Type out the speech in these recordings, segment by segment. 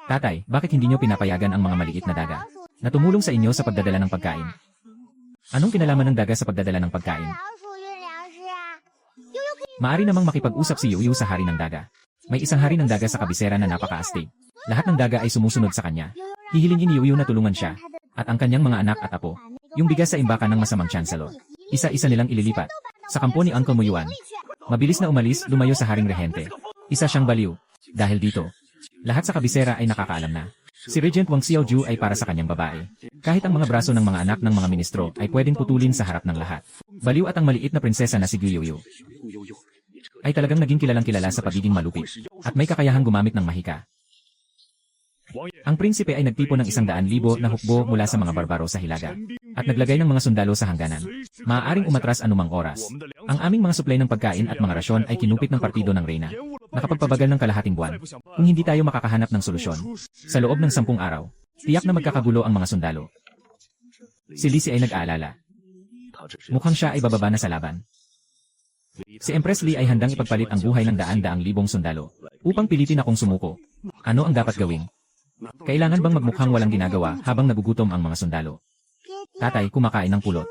Tatay, bakit hindi niyo pinapayagan ang mga maliit na daga na tumulong sa inyo sa pagdadala ng pagkain? Anong kinalaman ng daga sa pagdadala ng pagkain? Maari namang makipag-usap si Yuyu sa hari ng daga. May isang hari ng daga sa kabisera na napaka-astig. Lahat ng daga ay sumusunod sa kanya. Hihilingin ni Yuyu na tulungan siya at ang kanyang mga anak at apo. Yung bigas sa imbakan ng masamang chancellor. Isa-isa nilang ililipat. Sa kampo ni Uncle Muyuan. Mabilis na umalis, lumayo sa haring rehente. Isa siyang baliw. Dahil dito, lahat sa kabisera ay nakakaalam na si Regent Wang Xiaoju ay para sa kanyang babae. Kahit ang mga braso ng mga anak ng mga ministro ay pwedeng putulin sa harap ng lahat. Baliw at ang maliit na prinsesa na si Gu Yuyu ay talagang naging kilalang-kilala sa pagiging malupit at may kakayahang gumamit ng mahika. Ang prinsipe ay nagtipon ng 100,000 na hukbo mula sa mga barbaro sa hilaga at naglagay ng mga sundalo sa hangganan. Maaaring umatras anumang oras. Ang aming mga suplay ng pagkain at mga rasyon ay kinupit ng partido ng reyna. Nakapagpabagal ng kalahating buwan. Kung hindi tayo makakahanap ng solusyon, sa loob ng 10 araw, tiyak na magkakagulo ang mga sundalo. Si Lisi ay nag-aalala. Mukhang siya ay bababa na sa laban. Si Empress Li ay handang ipagpalit ang buhay ng daan-daang libong sundalo upang pilitin akong sumuko. Ano ang dapat gawin? Kailangan bang magmukhang walang ginagawa habang nagugutom ang mga sundalo? Tatay, kumakain ng pulot.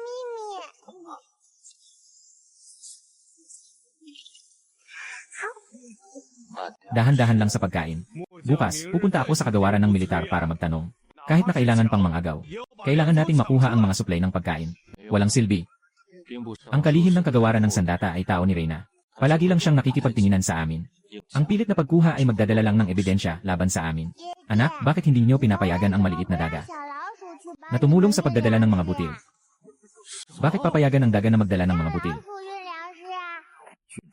Dahan-dahan lang sa pagkain. Bukas, pupunta ako sa kagawaran ng militar para magtanong. Kahit na kailangan pang mangagaw, kailangan nating makuha ang mga supply ng pagkain. Walang silbi. Ang kalihim ng kagawaran ng sandata ay tao ni Reyna. Palagi lang siyang nakikipagtinginan sa amin. Ang pilit na pagkuha ay magdadala lang ng ebidensya laban sa amin. Anak, bakit hindi niyo pinapayagan ang maliit na daga na tumulong sa pagdadala ng mga butil? Bakit papayagan ang daga na magdala ng mga butil?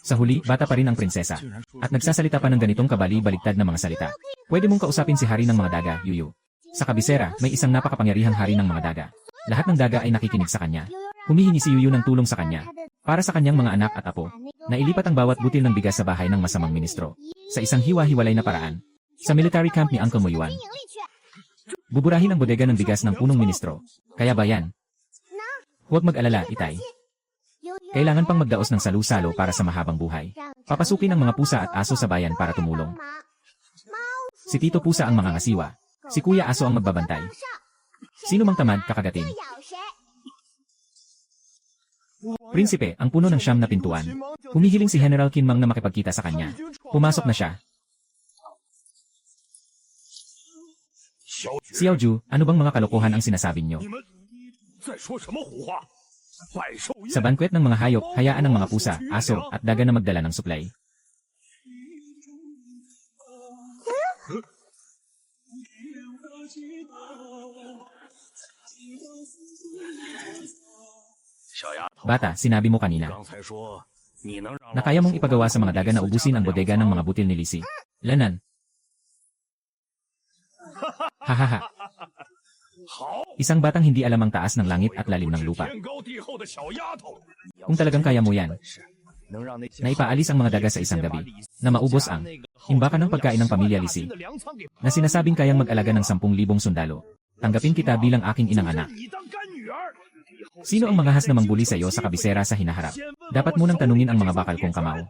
Sa huli, bata pa rin ang prinsesa. At nagsasalita pa ng ganitong kabali-baligtad na mga salita. Pwede mong kausapin si hari ng mga daga, Yuyu. Sa kabisera, may isang napakapangyarihang hari ng mga daga. Lahat ng daga ay nakikinig sa kanya. Humihingi si Yuyu ng tulong sa kanya para sa kanyang mga anak at apo. Nailipat ang bawat butil ng bigas sa bahay ng masamang ministro sa isang hiwa-hiwalay na paraan. Sa military camp ni Uncle Muyuan, buburahin ang bodega ng bigas ng punong ministro. Kaya ba yan? Huwag mag-alala, Itay. Kailangan pang magdaos ng salu-salo para sa mahabang buhay. Papasukin ang mga pusa at aso sa bayan para tumulong. Si Tito Pusa ang mga ngasiwa. Si Kuya Aso ang magbabantay. Sino mang tamad, kakagatin. Prinsipe, ang puno ng siyam na pintuan. Humihiling si General Kinmang na makipagkita sa kanya. Pumasok na siya. Xiaoju, ano bang mga kalokohan ang sinasabi niyo? Sa banquet ng mga hayop, hayaan ng mga pusa, aso, at daga na magdala ng supply. Bata, sinabi mo kanina na kaya mong ipagawa sa mga daga na ubusin ang bodega ng mga butil ni Lisi. Lanan. Hahaha. Isang batang hindi alam ang taas ng langit at lalim ng lupa. Kung talagang kaya mo yan, na ipaalis ang mga daga sa isang gabi, na maubos ang imbakan ng pagkain ng pamilya Lisi, na sinasabing kayang mag-alaga ng 10,000 sundalo, tanggapin kita bilang aking inang anak. Sino ang manghahas na mangbuli sa iyo sa kabisera sa hinaharap? Dapat mo nang tanungin ang mga bakal kong kamao.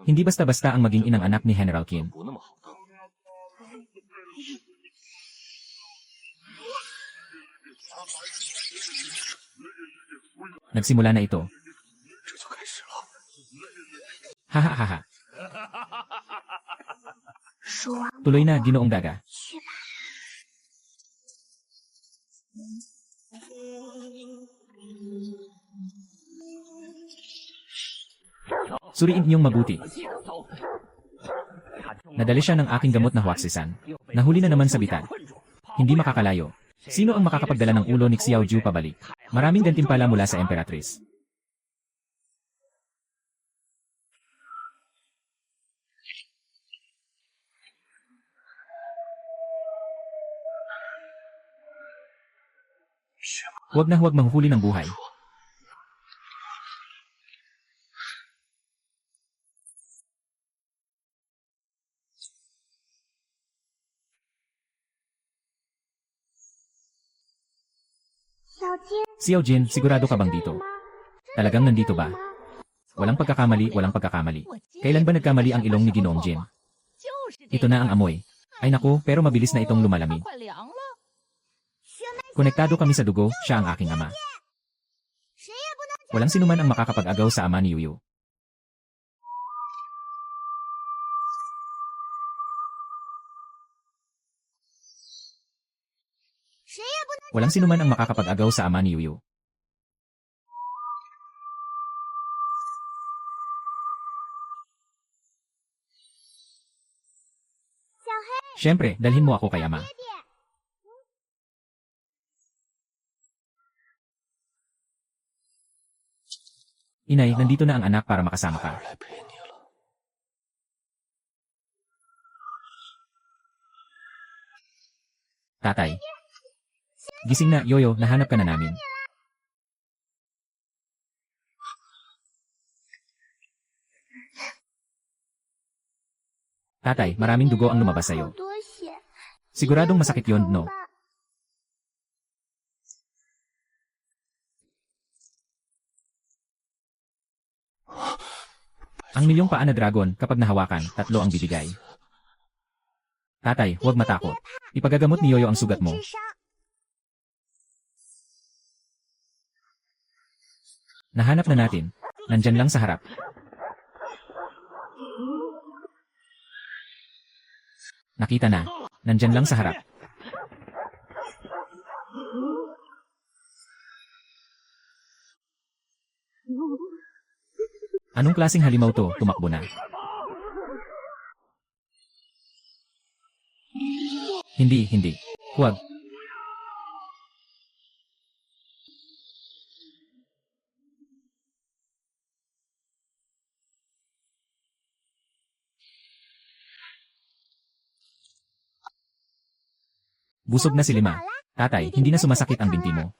Hindi basta-basta ang maging inang anak ni General Qin. Nagsimula na ito. Hahaha. Tuloy na, Ginoong Daga. Suriin niyong mabuti. Nadali siya ng aking gamot na huwaksisan. Nahuli na naman sa bitan. Hindi makakalayo. Sino ang makakapagdala ng ulo ni Xiaoju pabalik? Maraming gantimpala mula sa Emperatrice. Huwag na huwag manghuli ng buhay. Xiao Jin, sigurado ka bang dito? Talagang nandito ba? Walang pagkakamali, walang pagkakamali. Kailan ba nagkamali ang ilong ni Ginoong Jin? Ito na ang amoy. Ay naku, pero mabilis na itong lumalamig. Konektado kami sa dugo, siya ang aking ama. Walang sinuman ang makakapag-agaw sa ama ni Yuyu. Walang sinuman ang makakapag-agaw sa ama ni Yuyu. Siyempre, dalhin mo ako kay ama. Inay, nandito na ang anak para makasama ka. Tatay. Gising na, Yoyo, nahanap ka na namin. Tatay, maraming dugo ang lumabas sa'yo. Siguradong masakit yon, no? Ang milyong paa na dragon, kapag nahawakan, 3 ang bibigay. Tatay, huwag matakot. Ipagagamot ni Yoyo ang sugat mo. Nahanap na natin. Nandyan lang sa harap. Nakita na. Nandyan lang sa harap. Anong klaseng halimaw to? Tumakbo na. Hindi. Huwag. Busog na si Lima. Tatay, hindi na sumasakit ang binti mo.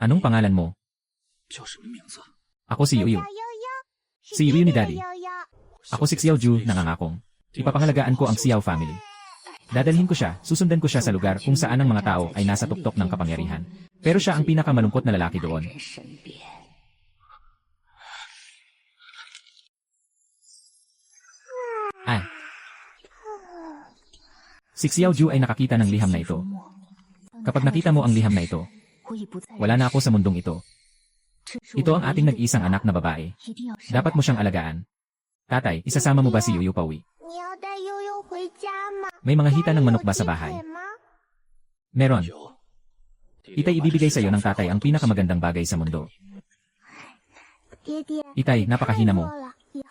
Anong pangalan mo? Ako si Yuyu. Si Yuyu ni Daddy. Ako si Xiaoju, nangangakong. Ipapangalagaan ko ang Xiao family. Dadalhin ko siya, susundan ko siya sa lugar kung saan ang mga tao ay nasa tuktok ng kapangyarihan. Pero siya ang pinakamalungkot na lalaki doon. Si Xiaoju ay nakakita ng liham na ito. Kapag nakita mo ang liham na ito, wala na ako sa mundong ito. Ito ang ating nag-iisang anak na babae. Dapat mo siyang alagaan. Tatay, isasama mo ba si Yuyu pauwi? May mga hita ng manok ba sa bahay? Meron. Itay, ibibigay sa iyo ng tatay ang pinakamagandang bagay sa mundo. Itay, napakahina mo.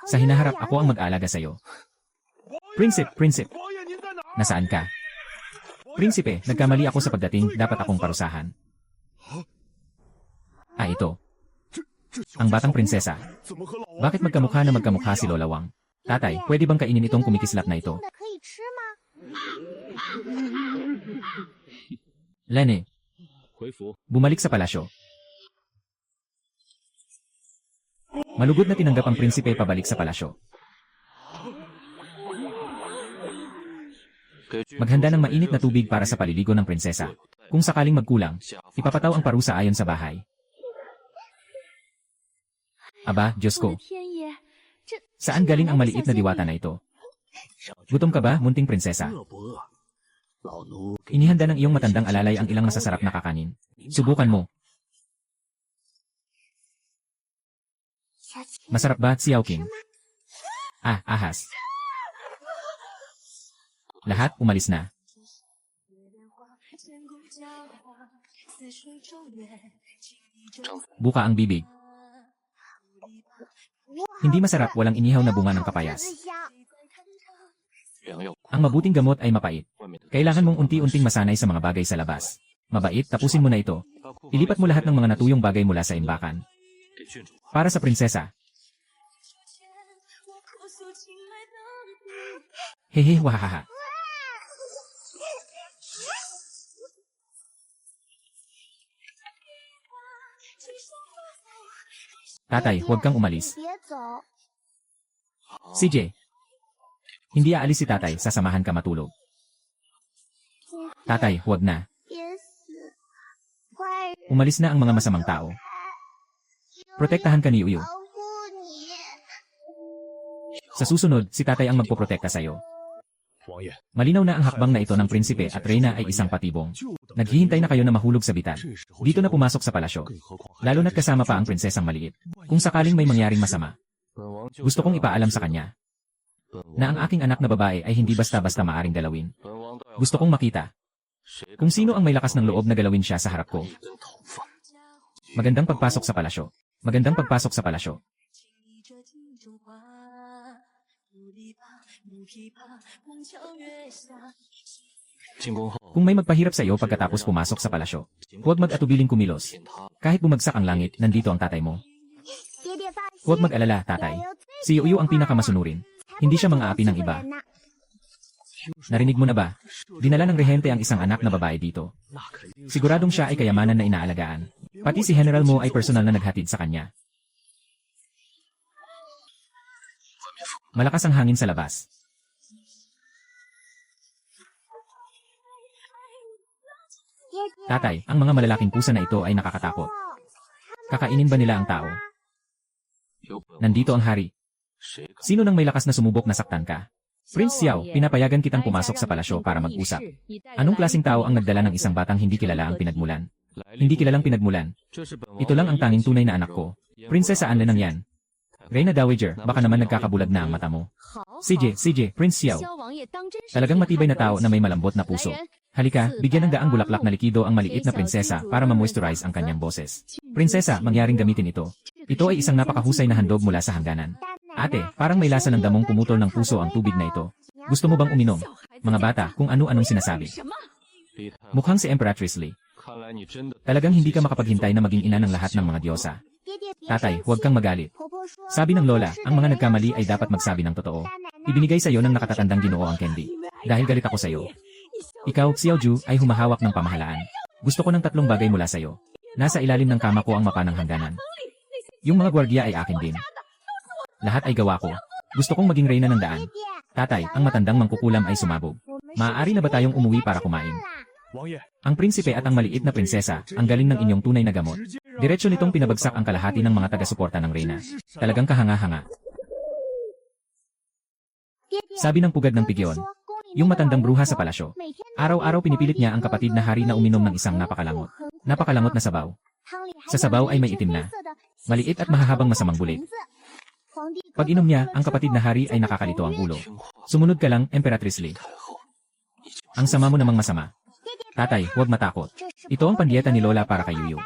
Sa hinaharap, ako ang mag-aalaga sa iyo. Prinsipe. Nasaan ka? Prinsipe, nagkamali ako sa pagdating, dapat akong parusahan. Ito. Ang batang prinsesa. Bakit magkamukha na magkamukha si Lola Wang? Tatay, pwede bang kainin itong kumikislap na ito? Lene. Bumalik sa palasyo. Malugod na tinanggap ang prinsipe pabalik sa palasyo. Maghanda ng mainit na tubig para sa paliligo ng prinsesa. Kung sakaling magkulang, ipapataw ang parusa ayon sa bahay. Aba, Diyos ko. Saan galing ang maliit na diwata na ito? Gutom ka ba, munting prinsesa? Inihanda ng iyong matandang alalay ang ilang masasarap na kakanin. Subukan mo. Masarap ba, Xiao King? Ahas. Lahat umalis na. Buka ang bibig. Hindi masarap, walang inihaw na bunga ng kapayas. Ang mabuting gamot ay mapait. Kailangan mong unti-unting masanay sa mga bagay sa labas. Mabait, tapusin mo na ito. Ilipat mo lahat ng mga natuyong bagay mula sa imbakan. Para sa prinsesa. Hehe, wahahaha. Tatay, huwag kang umalis. CJ. Hindi aalis si tatay, sasamahan ka matulog. Tatay, huwag na. Umalis na ang mga masamang tao. Protektahan ka ni Yuyu. Sa susunod, si tatay ang magpoprotekta sa'yo. Malinaw na ang hakbang na ito ng prinsipe at reyna ay isang patibong. Naghihintay na kayo na mahulog sa bitan. Dito na pumasok sa palasyo. Lalo na't kasama pa ang prinsesang maliit. Kung sakaling may mangyaring masama, gusto kong ipaalam sa kanya na ang aking anak na babae ay hindi basta-basta maaring galawin. Gusto kong makita kung sino ang may lakas ng loob na galawin siya sa harap ko. Magandang pagpasok sa palasyo. Magandang pagpasok sa palasyo. Kung may magpahirap sa iyo pagkatapos pumasok sa palasyo, huwag mag-atubiling kumilos. Kahit bumagsak ang langit, nandito ang tatay mo. Huwag mag-alala, tatay. Si Yuyu ang pinakamasunurin. Hindi siya mang-aapi ng iba. Narinig mo na ba? Dinala ng rehente ang isang anak na babae dito. Siguradong siya ay kayamanan na inaalagaan. Pati si General Mo ay personal na naghatid sa kanya. Malakas ang hangin sa labas. Tatay, ang mga malalaking pusa na ito ay nakakatakot. Kakainin ba nila ang tao? Nandito ang hari. Sino nang may lakas na sumubok na saktan ka? Prince Xiao, pinapayagan kitang pumasok sa palasyo para mag-usap. Anong klaseng tao ang nagdala ng isang batang hindi kilala ang pinagmulan? Hindi kilalang pinagmulan. Ito lang ang tanging tunay na anak ko. Prinsesa Anle nang yan. Reyna Dowager, baka naman nagkakabulag na ang mata mo. CJ, Prince Xiao. Talagang matibay na tao na may malambot na puso. Halika, bigyan ng daang bulaklak na likido ang maliit na prinsesa para ma-moisturize ang kanyang boses. Prinsesa, mangyaring gamitin ito. Ito ay isang napakahusay na handog mula sa hangganan. Ate, parang may lasa ng damong pumutol ng puso ang tubig na ito. Gusto mo bang uminom? Mga bata, kung ano-anong sinasabi. Mukhang si Emperatrice Li. Talagang hindi ka makapaghintay na maging ina ng lahat ng mga diyosa. Tatay, huwag kang magalit. Sabi ng lola, ang mga nagkamali ay dapat magsabi ng totoo. Ibinigay sa iyo ng nakatatandang Ginoo ang candy. Dahil galit ako sa iyo. Ikaw, Xiaoju, ay humahawak ng pamahalaan. Gusto ko ng 3 bagay mula sa iyo. Nasa ilalim ng kama ko ang mapa ng hangganan. Yung mga gwardiya ay akin din. Lahat ay gawa ko. Gusto kong maging reyna ng daan. Tatay, ang matandang mangkukulam ay sumabog. Maaari na ba tayong umuwi para kumain? Ang prinsipe at ang maliit na prinsesa, ang galing ng inyong tunay na gamot. Diretso nitong pinabagsak ang kalahati ng mga taga-suporta ng reyna. Talagang kahanga-hanga. Sabi ng pugad ng pigyon, yung matandang bruha sa palasyo. Araw-araw pinipilit niya ang kapatid na hari na uminom ng isang napakalangot. Napakalangot na sabaw. Sa sabaw ay may itim na, maliit at mahahabang masamang bulig. Pag inom niya, ang kapatid na hari ay nakakalito ang ulo. Sumunod ka lang, Emperatrice Li. Ang sama mo namang masama. Tatay, huwag matakot. Ito ang pandieta ni Lola para kay Yuyu.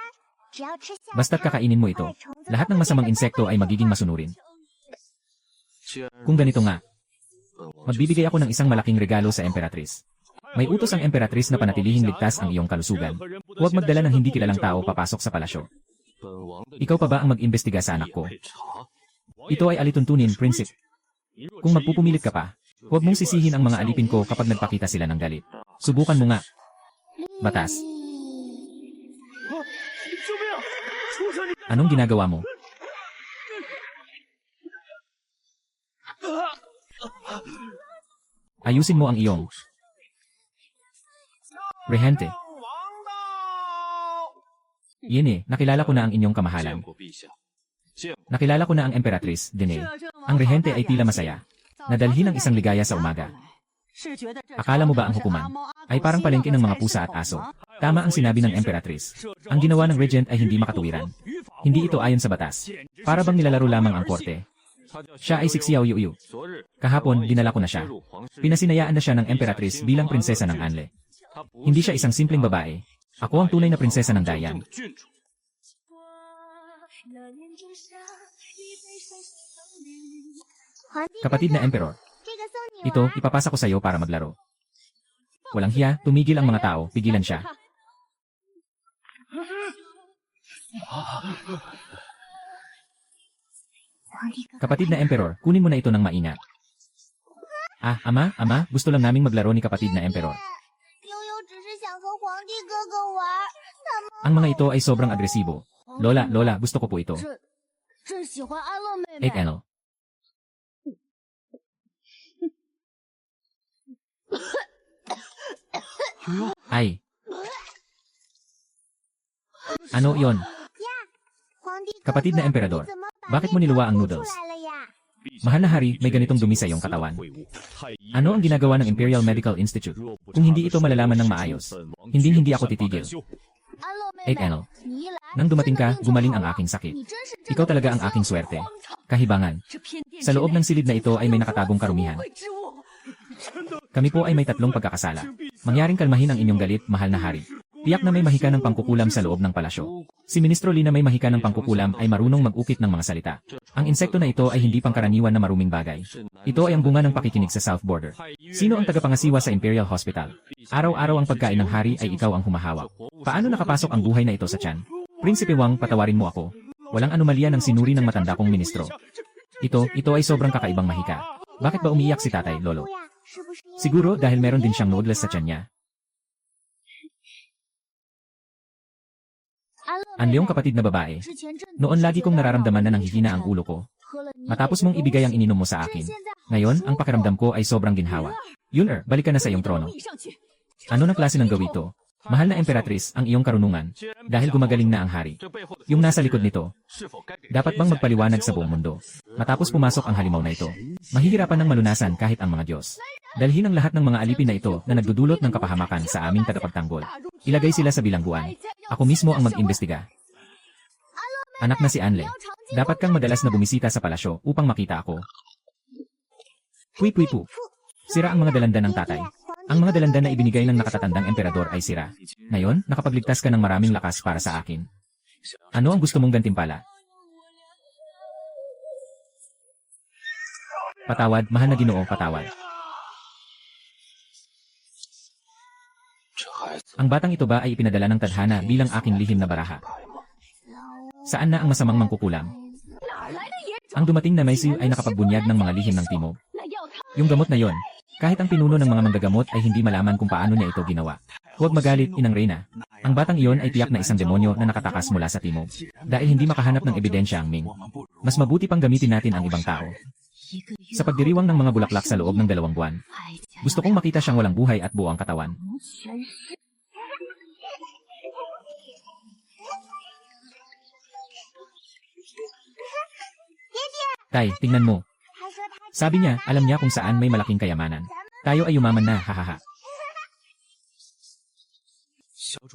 Basta't kakainin mo ito, lahat ng masamang insekto ay magiging masunurin. Kung ganito nga, magbibigay ako ng isang malaking regalo sa Emperatrice. May utos ang Emperatrice na panatilihing ligtas ang iyong kalusugan. Huwag magdala ng hindi kilalang tao papasok sa palasyo. Ikaw pa ba ang mag-imbestiga sa anak ko? Ito ay alituntunin, Prinsip. Kung magpupumilit ka pa, huwag mong sisihin ang mga alipin ko kapag nagpakita sila ng galit. Subukan mo nga. Batas. Anong ginagawa mo? Ayusin mo ang iyong rehente. Yene, nakilala ko na ang inyong kamahalan. Nakilala ko na ang Emperatrice, Dine. Ang rehente ay tila masaya. Nadalhin ang isang ligaya sa umaga. Akala mo ba ang hukuman ay parang palengke ng mga pusa at aso? Tama ang sinabi ng Emperatrice. Ang ginawa ng regent ay hindi makatuwiran. Hindi ito ayon sa batas. Para bang nilalaro lamang ang korte. Siya ay si Xiao Yuyu. Kahapon, dinala ko na siya. Pinasinayaan na siya ng Emperatrice bilang prinsesa ng Anle. Hindi siya isang simpleng babae. Ako ang tunay na prinsesa ng Dayan. Kapatid na Emperor. Ito, ipapasa ko sa iyo para maglaro. Walang hiya, tumigil ang mga tao, pigilan siya. Kapatid na Emperor, kunin mo na ito ng maingat. Ah, ama, gusto lang naming maglaro ni kapatid na Emperor. Ang mga ito ay sobrang agresibo. Lola, gusto ko po ito. 8L. Ay. Ano yon? Kapatid na Emperador, bakit mo niluwa ang noodles? Mahal na hari, may ganitong dumi sa iyong katawan. Ano ang ginagawa ng Imperial Medical Institute? Kung hindi ito malalaman ng maayos, hindi ako titigil. 8L. Nang dumating ka, gumaling ang aking sakit. Ikaw talaga ang aking swerte. Kahibangan. Sa loob ng silid na ito ay may nakatagong karumihan. Kami po ay may 3 pagkakasala. Mangyaring kalmahin ang inyong galit, mahal na hari. Tiyak na may mahika ng pangkukulam sa loob ng palasyo. Si Ministro Lee na may mahika ng pangkukulam ay marunong mag-ukit ng mga salita. Ang insekto na ito ay hindi pangkaraniwan na maruming bagay. Ito ay ang bunga ng pakikinig sa South Border. Sino ang tagapangasiwa sa Imperial Hospital? Araw-araw ang pagkain ng hari ay ikaw ang humahawak. Paano nakapasok ang buhay na ito sa tiyan? Prinsipe Wang, patawarin mo ako. Walang anomalya ng sinuri ng matanda kong ministro. Ito ay sobrang kakaibang mahika. Bakit ba umiiyak si tatay, lolo? Siguro dahil meron din siyang noodles sa tiyan niya. Anleong kapatid na babae. Noon lagi kong nararamdaman na nanghihina ang ulo ko. Matapos mong ibigay ang ininom mo sa akin. Ngayon, ang pakiramdam ko ay sobrang ginhawa. Yuner, balik ka na sa iyong trono. Ano na klase ng gawito? Mahal na Emperatrice, ang iyong karunungan. Dahil gumagaling na ang hari. Yung nasa likod nito. Dapat bang magpaliwanag sa buong mundo? Matapos pumasok ang halimaw na ito. Mahihirapan ng malunasan kahit ang mga Diyos. Dalhin ang lahat ng mga alipin na ito na nagdudulot ng kapahamakan sa aming tagapagtanggol. Ilagay sila sa bilangguan. Ako mismo ang mag-imbestiga. Anak na si Anle. Dapat kang madalas na bumisita sa palasyo upang makita ako. Pui-pui-pu. Sira ang mga dalandan ng tatay. Ang mga dalandan na ibinigay ng nakatatandang emperador ay sira. Ngayon, nakapagligtas ka ng maraming lakas para sa akin. Ano ang gusto mong gantimpala? Patawad, mahal na Ginoo, patawad. Ang batang ito ba ay ipinadala ng tadhana bilang aking lihim na baraha? Saan na ang masamang mangkukulam? Ang dumating na Maisiu ay nakapagbunyag ng mga lihim ng timog. Yung gamot na yon, kahit ang pinuno ng mga manggagamot ay hindi malaman kung paano niya ito ginawa. Huwag magalit, Inang Reyna. Ang batang iyon ay tiyak na isang demonyo na nakatakas mula sa timog. Dahil hindi makahanap ng ebidensya ang Ming. Mas mabuti pang gamitin natin ang ibang tao. Sa pagdiriwang ng mga bulaklak sa loob ng 2 buwan, gusto kong makita siyang walang buhay at buo ang katawan. Tay, tingnan mo. Sabi niya, alam niya kung saan may malaking kayamanan. Tayo ay yumaman na, hahaha.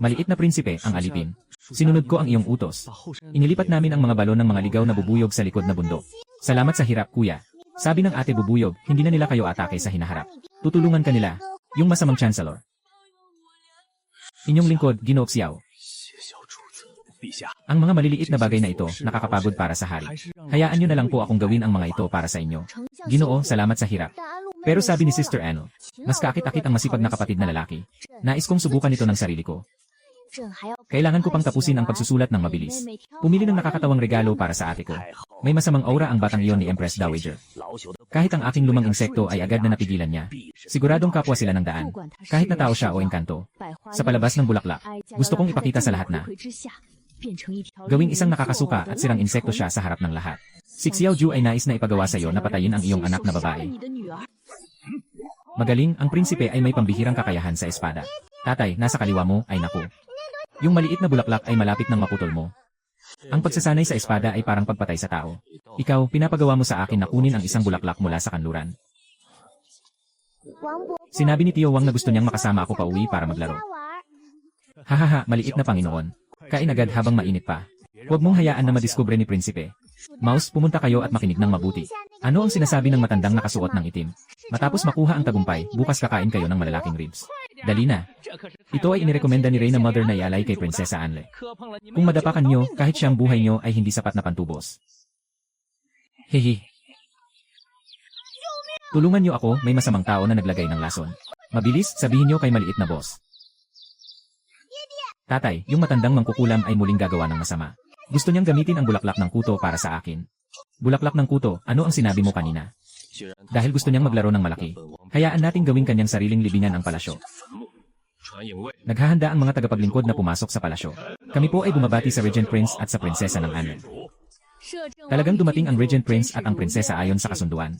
Maliit na prinsipe, ang alipin. Sinunod ko ang iyong utos. Inilipat namin ang mga balon ng mga ligaw na bubuyog sa likod na bundok. Salamat sa hirap, kuya. Sabi ng ate bubuyog, hindi na nila kayo atake sa hinaharap. Tutulungan ka nila. Yung masamang chancellor. Inyong lingkod, Ginoong Xiao. Ang mga maliliit na bagay na ito, nakakapagod para sa hari. Hayaan niyo na lang po akong gawin ang mga ito para sa inyo. Ginoo, salamat sa hirap. Pero sabi ni Sister Anne, mas kaakit-akit ang masipag na kapatid na lalaki. Nais kong subukan ito ng sarili ko. Kailangan ko pang tapusin ang pagsusulat ng mabilis. Pumili ng nakakatawang regalo para sa ate ko. May masamang aura ang batang iyon ni Empress Dowager. Kahit ang aking lumang insekto ay agad na napigilan niya. Siguradong kapwa sila ng daan. Kahit na tao siya o engkanto. Sa palabas ng bulaklak, gusto kong ipakita sa lahat na gawing isang nakakasuka at sirang insekto siya sa harap ng lahat. Si Xiaoju ay nais na ipagawa sa iyo na patayin ang iyong anak na babae. Magaling, ang prinsipe ay may pambihirang kakayahan sa espada. Tatay, nasa kaliwa mo, ay naku. Yung maliit na bulaklak ay malapit ng maputol mo. Ang pagsasanay sa espada ay parang pagpatay sa tao. Ikaw, pinapagawa mo sa akin na kunin ang isang bulaklak mula sa kanluran. Sinabi ni Tio Wang na gusto niyang makasama ako pauwi para maglaro. Hahaha, maliit na Panginoon. Kain agad habang mainit pa. Huwag mong hayaan na madiskubre ni Prinsipe. Mouse, pumunta kayo at makinig ng mabuti. Ano ang sinasabi ng matandang nakasuot ng itim? Matapos makuha ang tagumpay, bukas kakain kayo ng malalaking ribs. Dali na. Ito ay inirekomenda ni Reyna Mother na ialay kay Prinsesa Anle. Kung madapakan nyo, kahit siyang buhay nyo ay hindi sapat na pantubos. Hehe. Tulungan nyo ako, may masamang tao na naglagay ng lason. Mabilis, sabihin nyo kay maliit na boss. Tatay, yung matandang mangkukulam ay muling gagawa ng masama. Gusto niyang gamitin ang bulaklak ng kuto para sa akin. Bulaklak ng kuto, ano ang sinabi mo kanina? Dahil gusto niyang maglaro ng malaki. Hayaan nating gawing kanyang sariling libingan ang palasyo. Naghahanda ang mga tagapaglingkod na pumasok sa palasyo. Kami po ay bumabati sa Regent Prince at sa Prinsesa ng Anne. Talagang dumating ang Regent Prince at ang Prinsesa ayon sa kasunduan.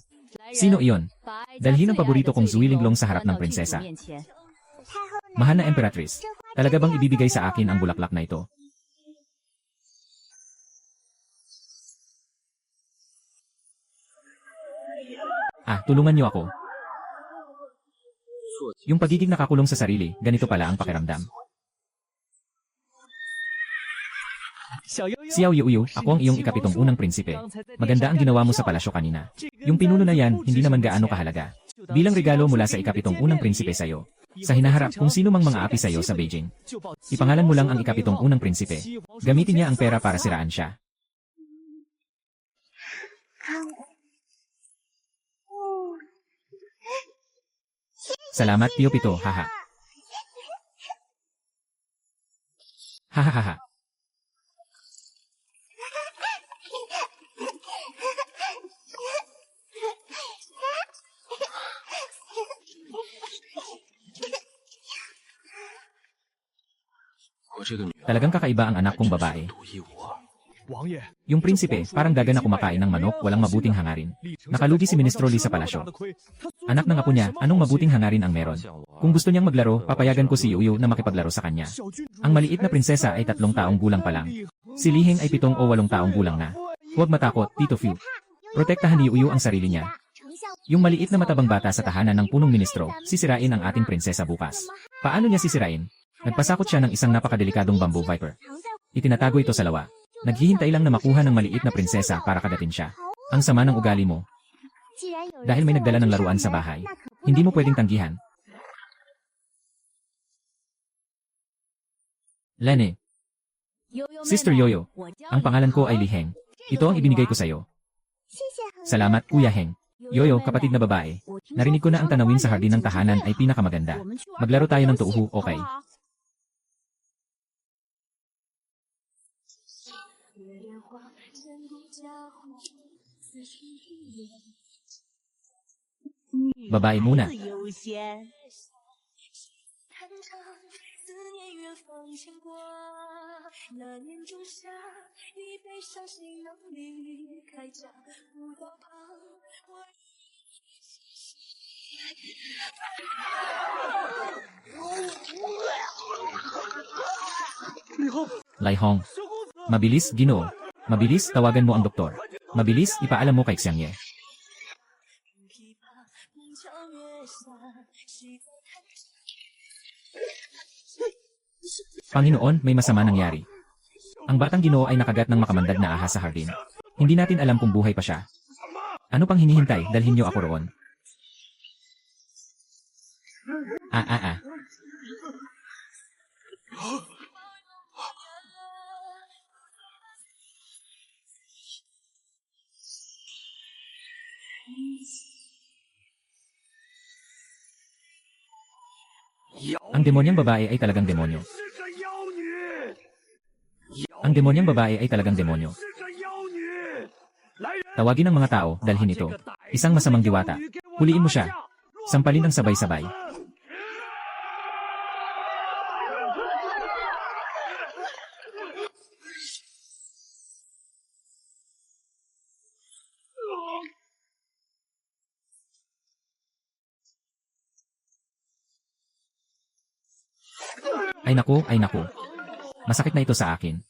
Sino iyon? Dalhin ang paborito kong zuwilinglong sa harap ng prinsesa. Mahal na Emperatrice, talaga bang ibibigay sa akin ang bulaklak na ito? Tulungan niyo ako. Yung pagiging nakakulong sa sarili, ganito pala ang pakiramdam. Xiao Yuyu, ako ang iyong ikapitong unang prinsipe. Maganda ang ginawa mo sa palasyo kanina. Yung pinuno na yan, hindi naman gaano kahalaga. Bilang regalo mula sa ikapitong unang prinsipe sa'yo. Sa hinaharap kung sino mang mga api sa'yo sa Beijing. Ipangalan mo lang ang ikapitong unang prinsipe. Gamitin niya ang pera para siraan siya. Salamat, Tio Pito, haha. Hahaha. Talagang kakaiba ang anak kong babae. Yung prinsipe, parang daga na kumakain ng manok, walang mabuting hangarin. Nakalugi si Ministro Li sa palasyo. Anak ng apo niya, anong mabuting hangarin ang meron? Kung gusto niyang maglaro, papayagan ko si Yuyu na makipaglaro sa kanya. Ang maliit na prinsesa ay 3 taong gulang pa lang. Si Liheng ay 7 o 8 taong gulang na. Huwag matakot, Tito Fu. Protektahan ni Yuyu ang sarili niya. Yung maliit na matabang bata sa tahanan ng punong ministro, sisirain ang ating prinsesa bukas. Paano niya sisirain? Nagpasakot siya ng isang napakadelikadong bamboo viper. Itinatago ito sa lawa. Naghihintay lang na makuha ng maliit na prinsesa para kagatin siya. Ang sama ng ugali mo. Dahil may nagdala ng laruan sa bahay. Hindi mo pwedeng tanggihan. Lene. Sister Yoyo. Ang pangalan ko ay Liheng. Ito ang ibinigay ko sa'yo. Salamat, Kuya Heng. Yoyo, kapatid na babae. Narinig ko na ang tanawin sa hardin ng tahanan ay pinakamaganda. Maglaro tayo ng tuuhu, okay? Babae muna. Laihong. Mabilis, Ginoo. Mabilis, tawagan mo ang doktor. Mabilis, ipaalam mo kay Xiangye. Panginoon, may masama nangyari. Ang batang Ginoo ay nakagat ng makamandag na ahas sa hardin. Hindi natin alam kung buhay pa siya. Ano pang hinihintay? Dalhin niyo ako roon. Ang demonyang babae ay talagang demonyo. Ang demonyang babae ay talagang demonyo. Tawagin ang mga tao, dalhin ito. Isang masamang diwata. Huliin mo siya. Sampalin ang sabay-sabay. Ay naku. Masakit na ito sa akin.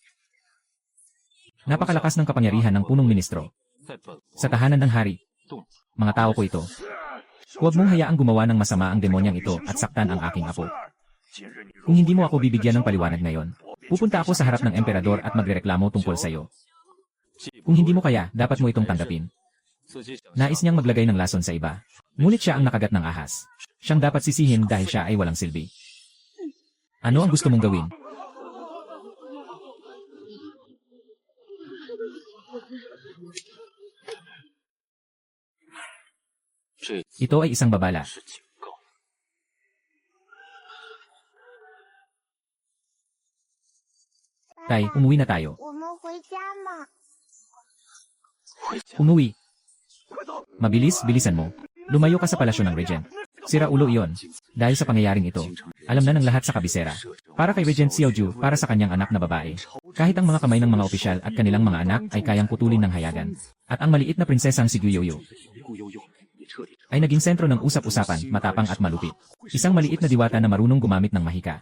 Napakalakas ng kapangyarihan ng punong ministro. Sa tahanan ng hari. Mga tao ko ito. Huwag mong hayaang gumawa ng masama ang demonyang ito at saktan ang aking apo. Kung hindi mo ako bibigyan ng paliwanag ngayon, pupunta ako sa harap ng emperador at magrereklamo tungkol sa iyo. Kung hindi mo kaya, dapat mo itong tanggapin. Nais niyang maglagay ng lason sa iba. Ngunit siya ang nakagat ng ahas. Siyang dapat sisihin dahil siya ay walang silbi. Ano ang gusto mong gawin? Ito ay isang babala. Tay, umuwi na tayo. Umuwi. Mabilis, bilisan mo. Lumayo ka sa palasyo ng Regent. Sira ulo iyon. Dahil sa pangyayaring ito, alam na ng lahat sa kabisera. Para kay Regent Xiaoju, para sa kanyang anak na babae. Kahit ang mga kamay ng mga opisyal at kanilang mga anak ay kayang putulin ng hayagan. At ang maliit na prinsesang si Guyoyo ay naging sentro ng usap-usapan, matapang at malupit. Isang maliit na diwata na marunong gumamit ng mahika.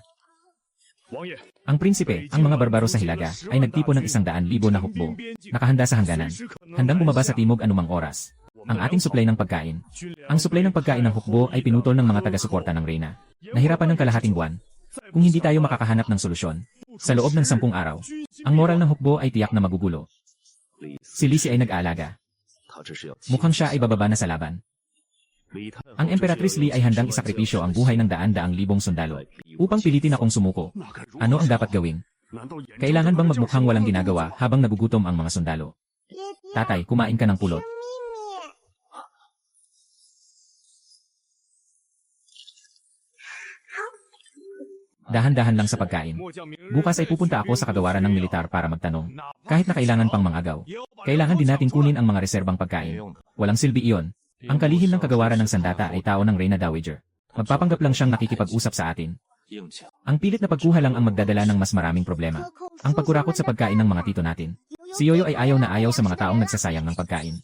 Ang prinsipe, ang mga barbaro sa Hilaga, ay nagtipon ng 100,000 na hukbo, nakahanda sa hangganan. Handang bumaba sa timog anumang oras. ang ating supply ng pagkain. Ang supply ng pagkain ng hukbo ay pinutol ng mga taga-suporta ng Reyna. Nahirapan ng kalahating buwan. Kung hindi tayo makakahanap ng solusyon, sa loob ng 10 araw, ang moral ng hukbo ay tiyak na magugulo. Si Lisi ay nag-aalaga. Mukhang siya ay bababa na sa laban. Ang Emperatrice Li ay handang isakripisyo ang buhay ng daan-daang libong sundalo upang pilitin akong sumuko. Ano ang dapat gawin? Kailangan bang magmukhang walang ginagawa habang nagugutom ang mga sundalo? Tatay, kumain ka ng pulot. Dahan-dahan lang sa pagkain. Bukas ay pupunta ako sa kagawaran ng militar para magtanong. Kahit na kailangan pang mangagaw. Kailangan din natin kunin ang mga reserbang pagkain. Walang silbi iyon. Ang kalihim ng kagawaran ng sandata ay tao ng Reyna Dowager. Magpapanggap lang siyang nakikipag-usap sa atin. Ang pilit na pagkuha lang ang magdadala ng mas maraming problema. Ang pagkurakot sa pagkain ng mga tito natin. Si Yoyo ay ayaw na ayaw sa mga taong nagsasayang ng pagkain.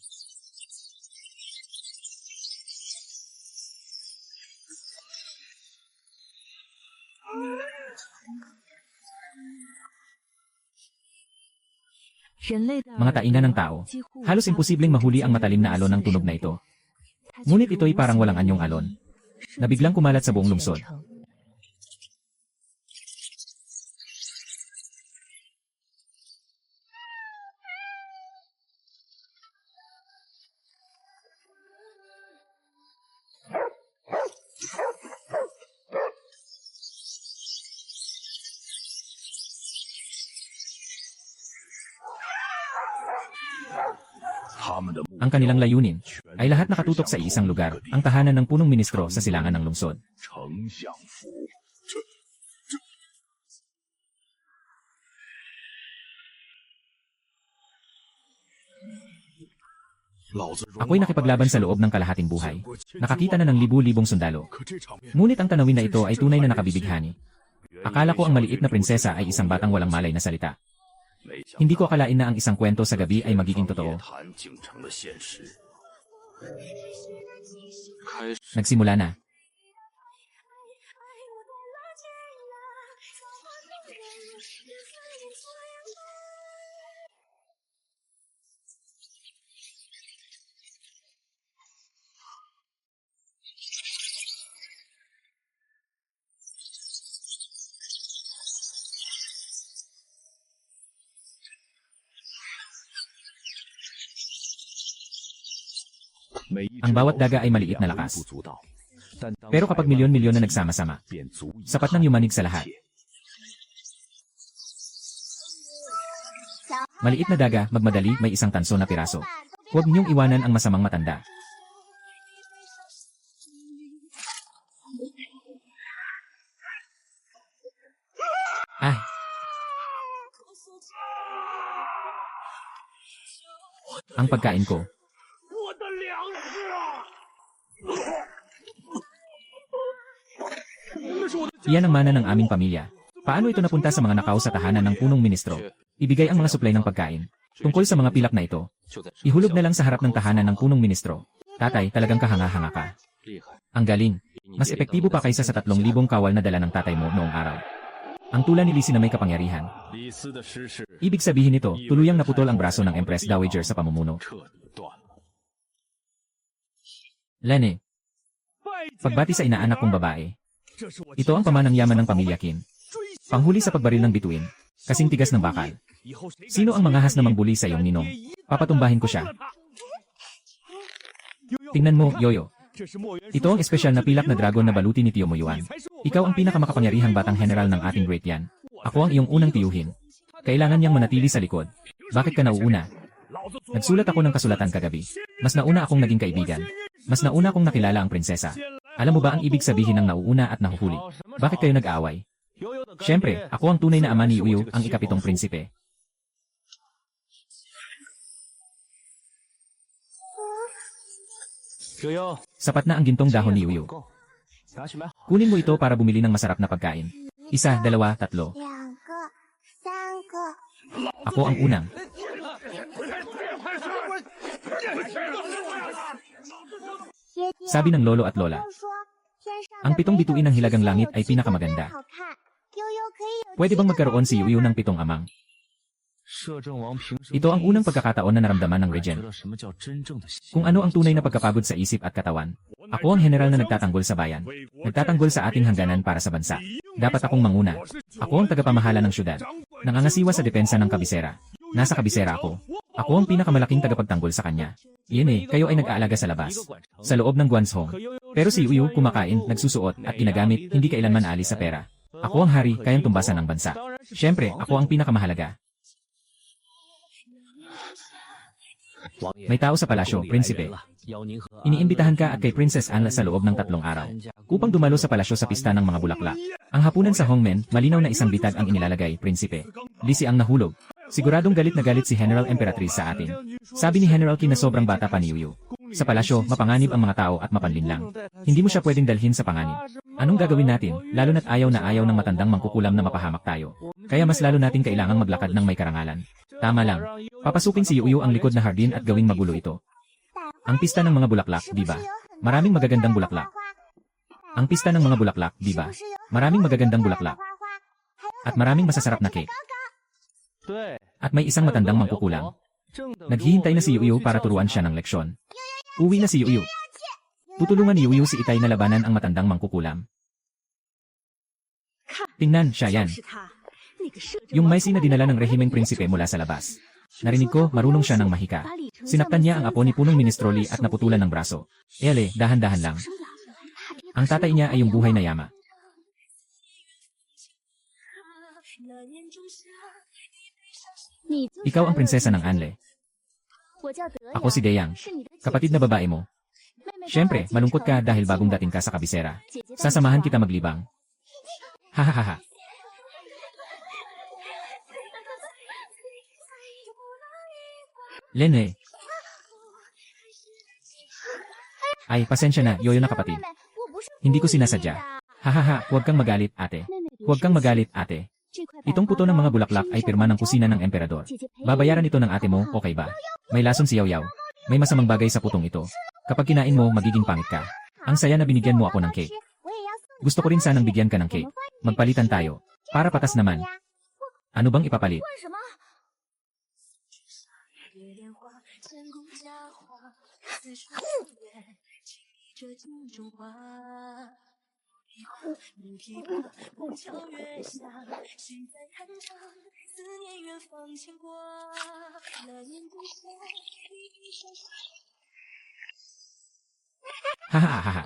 Mga taina ng tao. Halos imposibleng mahuli ang matalim na alon ng tunog na ito. Ngunit ito'y parang walang anyong alon. Nabiglang kumalat sa buong lungsod. Ang kanilang layunin ay lahat nakatutok sa isang lugar, ang tahanan ng punong ministro sa silangan ng lungsod. Ako'y nakipaglaban sa loob ng kalahating buhay. Nakakita na ng libu-libong sundalo. Ngunit ang tanawin na ito ay tunay na nakabibighani. Akala ko ang maliit na prinsesa ay isang batang walang malay na salita. Hindi ko akalain na ang isang kwento sa gabi ay magiging totoo. Nagsimula na. Ang bawat daga ay maliit na lakas. Pero kapag milyon-milyon na nagsama-sama, sapat nang yumanig sa lahat. Maliit na daga, magmadali, may isang tanso na piraso. Huwag niyong iwanan ang masamang matanda. Ah! Ang pagkain ko. Iyan ang mana ng aming pamilya. Paano ito napunta sa mga nakaw sa tahanan ng punong ministro? Ibigay ang mga supply ng pagkain. Tungkol sa mga pilak na ito, ihulog na lang sa harap ng tahanan ng punong ministro. Tatay, talagang kahanga-hanga ka. Ang galing. Mas epektibo pa kaysa sa 3,000 kawal na dala ng tatay mo noong araw. Ang tula ni Lisi na may kapangyarihan. Ibig sabihin nito, tuluyang naputol ang braso ng Empress Dowager sa pamumuno. Lene. Pagbati sa inaanak kong babae. Ito ang pamanang yaman ng pamilya Qin. Panghuli sa pagbaril ng bituin. Kasing tigas ng bakal. Sino ang mangahas na mangbuli sa iyong ninong? Papatumbahin ko siya. Tingnan mo, Yoyo. Ito ang espesyal na pilak na dragon na baluti ni Tio Moyuan. Ikaw ang pinakamakapangyarihang batang general ng ating Great Yan. Ako ang iyong unang tiyuhin. Kailangan niyang manatili sa likod. Bakit ka nauuna? Nagsulat ako ng kasulatan kagabi. Mas nauna akong naging kaibigan. Mas nauna akong nakilala ang prinsesa. Alam mo ba ang ibig sabihin ng nauuna at nahuhuli? Bakit kayo nag-aaway? Siyempre, ako ang tunay na ama ni Uyo, ang ikapitong prinsipe. Sapat na ang gintong dahon ni Uyo. Kunin mo ito para bumili ng masarap na pagkain. 1, 2, 3. Ako ang unang. Sabi ng lolo at lola, ang 7 bituin ng hilagang langit ay pinakamaganda. Pwede bang magkaroon si Yuyu ng 7 amang? Ito ang unang pagkakataon na naramdaman ng Regent kung ano ang tunay na pagkapagod sa isip at katawan. Ako ang general na nagtatanggol sa bayan. Nagtatanggol sa ating hangganan para sa bansa. Dapat akong manguna. Ako ang tagapamahala ng syudad. Nangangasiwa sa depensa ng kabisera. Nasa kabisera ako. Ako ang pinakamalaking tagapagtanggol sa kanya. Iyan kayo ay nag-aalaga sa labas. Sa loob ng Guanzhong. Pero si Yuyu kumakain, nagsusuot, at ginagamit, hindi kailanman aalis sa pera. Ako ang hari, kayang tumbasan ng bansa. Siyempre, ako ang pinakamahalaga. May tao sa palasyo, prinsipe. Iniimbitahan ka at kay Princess Anne sa loob ng 3 araw upang dumalo sa palasyo sa pista ng mga bulaklak. Ang hapunan sa Hongmen, malinaw na isang bitag ang inilalagay, prinsipe. Lisi ang nahulog. Siguradong galit na galit si General Emperatriz sa atin. Sabi ni General Qin na sobrang bata pa ni Yuyu. Sa palasyo, mapanganib ang mga tao at mapanlinlang. Hindi mo siya pwedeng dalhin sa panganib. Anong gagawin natin, lalo na't ayaw na ayaw ng matandang mangkukulam na mapahamak tayo. Kaya mas lalo natin kailangang maglakad ng may karangalan. Tama lang. Papasukin si Yuyu ang likod na hardin at gawing magulo ito. Ang pista ng mga bulaklak, di ba? Maraming magagandang bulaklak. Ang pista ng mga bulaklak, di ba? Maraming magagandang bulaklak. At maraming masasarap na cake. At may isang matandang mangkukulam. Naghihintay na si Yuyu para turuan siya ng leksyon. Uwi na si Yuyu. Tutulungan ni Yuyu si Itay na labanan ang matandang mangkukulam. Tingnan, siya yan. Yung maisi na dinala ng rehimeng prinsipe mula sa labas. Narinig ko, marunong siya ng mahika. Sinaktan niya ang apo ni punong ministroli at naputulan ng braso. Ele, dahan-dahan lang. Ang tatay niya ay yung buhay na yama. Ikaw ang prinsesa ng Anle. Ako si Deyang, kapatid na babae mo. Siyempre, malungkot ka dahil bagong dating ka sa kabisera. Sasamahan kita maglibang. Hahaha. Lene. Ay, pasensya na, yoyo na kapatid. Hindi ko sinasadya. Hahaha, huwag kang magalit, ate. Huwag kang magalit, ate. Itong puto ng mga bulaklak ay pirma ng kusina ng emperador. Babayaran ito ng ate mo, okay ba? May lason si Yaw Yaw. May masamang bagay sa putong ito. Kapag kinain mo, magiging pangit ka. Ang saya na binigyan mo ako ng cake. Gusto ko rin sanang bigyan ka ng cake. Magpalitan tayo. Para patas naman. Ano bang ipapalit? Hahaha.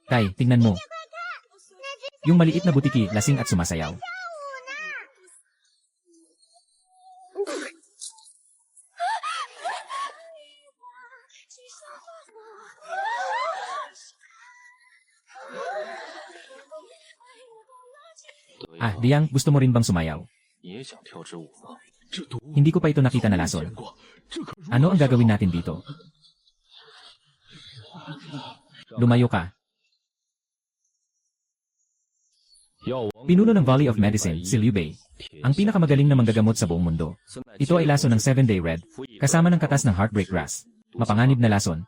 Tay, tingnan mo. Yung maliit na butiki, lasing at sumasayaw. Ah, Diyang, gusto mo rin bang sumayaw? Hindi ko pa ito nakita na lason. Ano ang gagawin natin dito? Lumayo ka. Pinuno ng Valley of Medicine, si Liu Bei. Ang pinakamagaling na manggagamot sa buong mundo. Ito ay lason ng 7-day red, kasama ng katas ng heartbreak grass. Mapanganib na lason.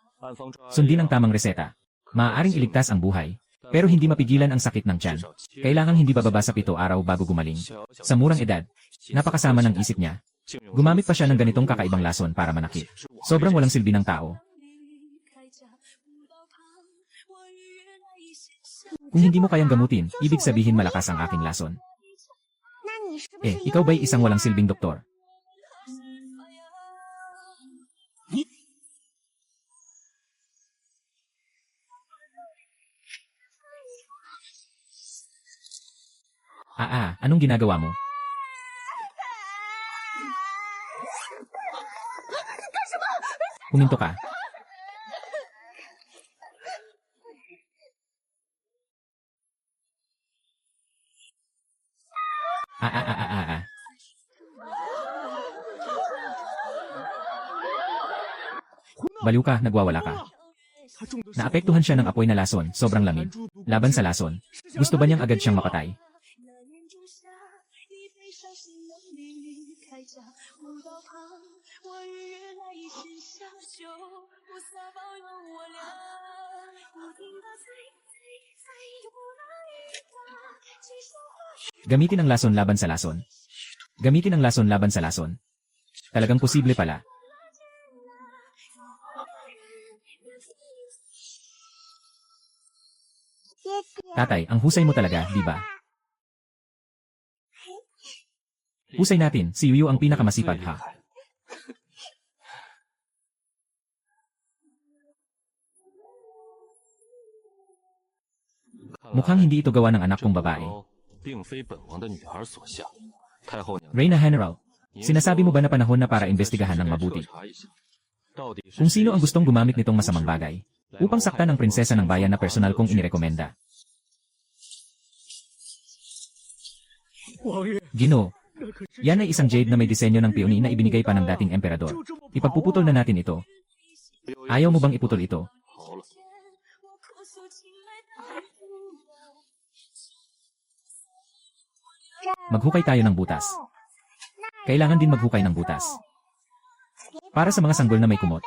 Sundin ang tamang reseta. Maaaring iligtas ang buhay. Pero hindi mapigilan ang sakit ng tiyan. Kailangang hindi bababa sa 7 araw bago gumaling. Sa murang edad, napakasama ng isip niya. Gumamit pa siya ng ganitong kakaibang lason para manakit. Sobrang walang silbi ng tao. Kung hindi mo kayang gamutin, ibig sabihin malakas ang aking lason. Ikaw ba'y isang walang silbing doktor? Anong ginagawa mo? Huminto ka. Baliw ka, nagwawala ka. Naapektuhan siya ng apoy na lason, sobrang lamig. Laban sa lason. Gusto ba niyang agad siyang makatay? Gamitin ang lason laban sa lason. Gamitin ang lason laban sa lason. Talagang posible pala. Tatay, ang husay mo talaga, di ba? Husay natin, si Yuyu ang pinakamasipag ha. Mukhang hindi ito gawa ng anak kong babae. Reyna General, sinasabi mo ba na panahon na para imbestigahan ng mabuti? Kung sino ang gustong gumamit nitong masamang bagay, upang saktan ang prinsesa ng bayan na personal kong inirekomenda. Ginoo, yan ay isang jade na may disenyo ng peony na ibinigay pa ng dating emperador. Ipagpuputol na natin ito. Ayaw mo bang iputol ito? Maghukay tayo ng butas. Kailangan din maghukay ng butas. Para sa mga sanggol na may kumot.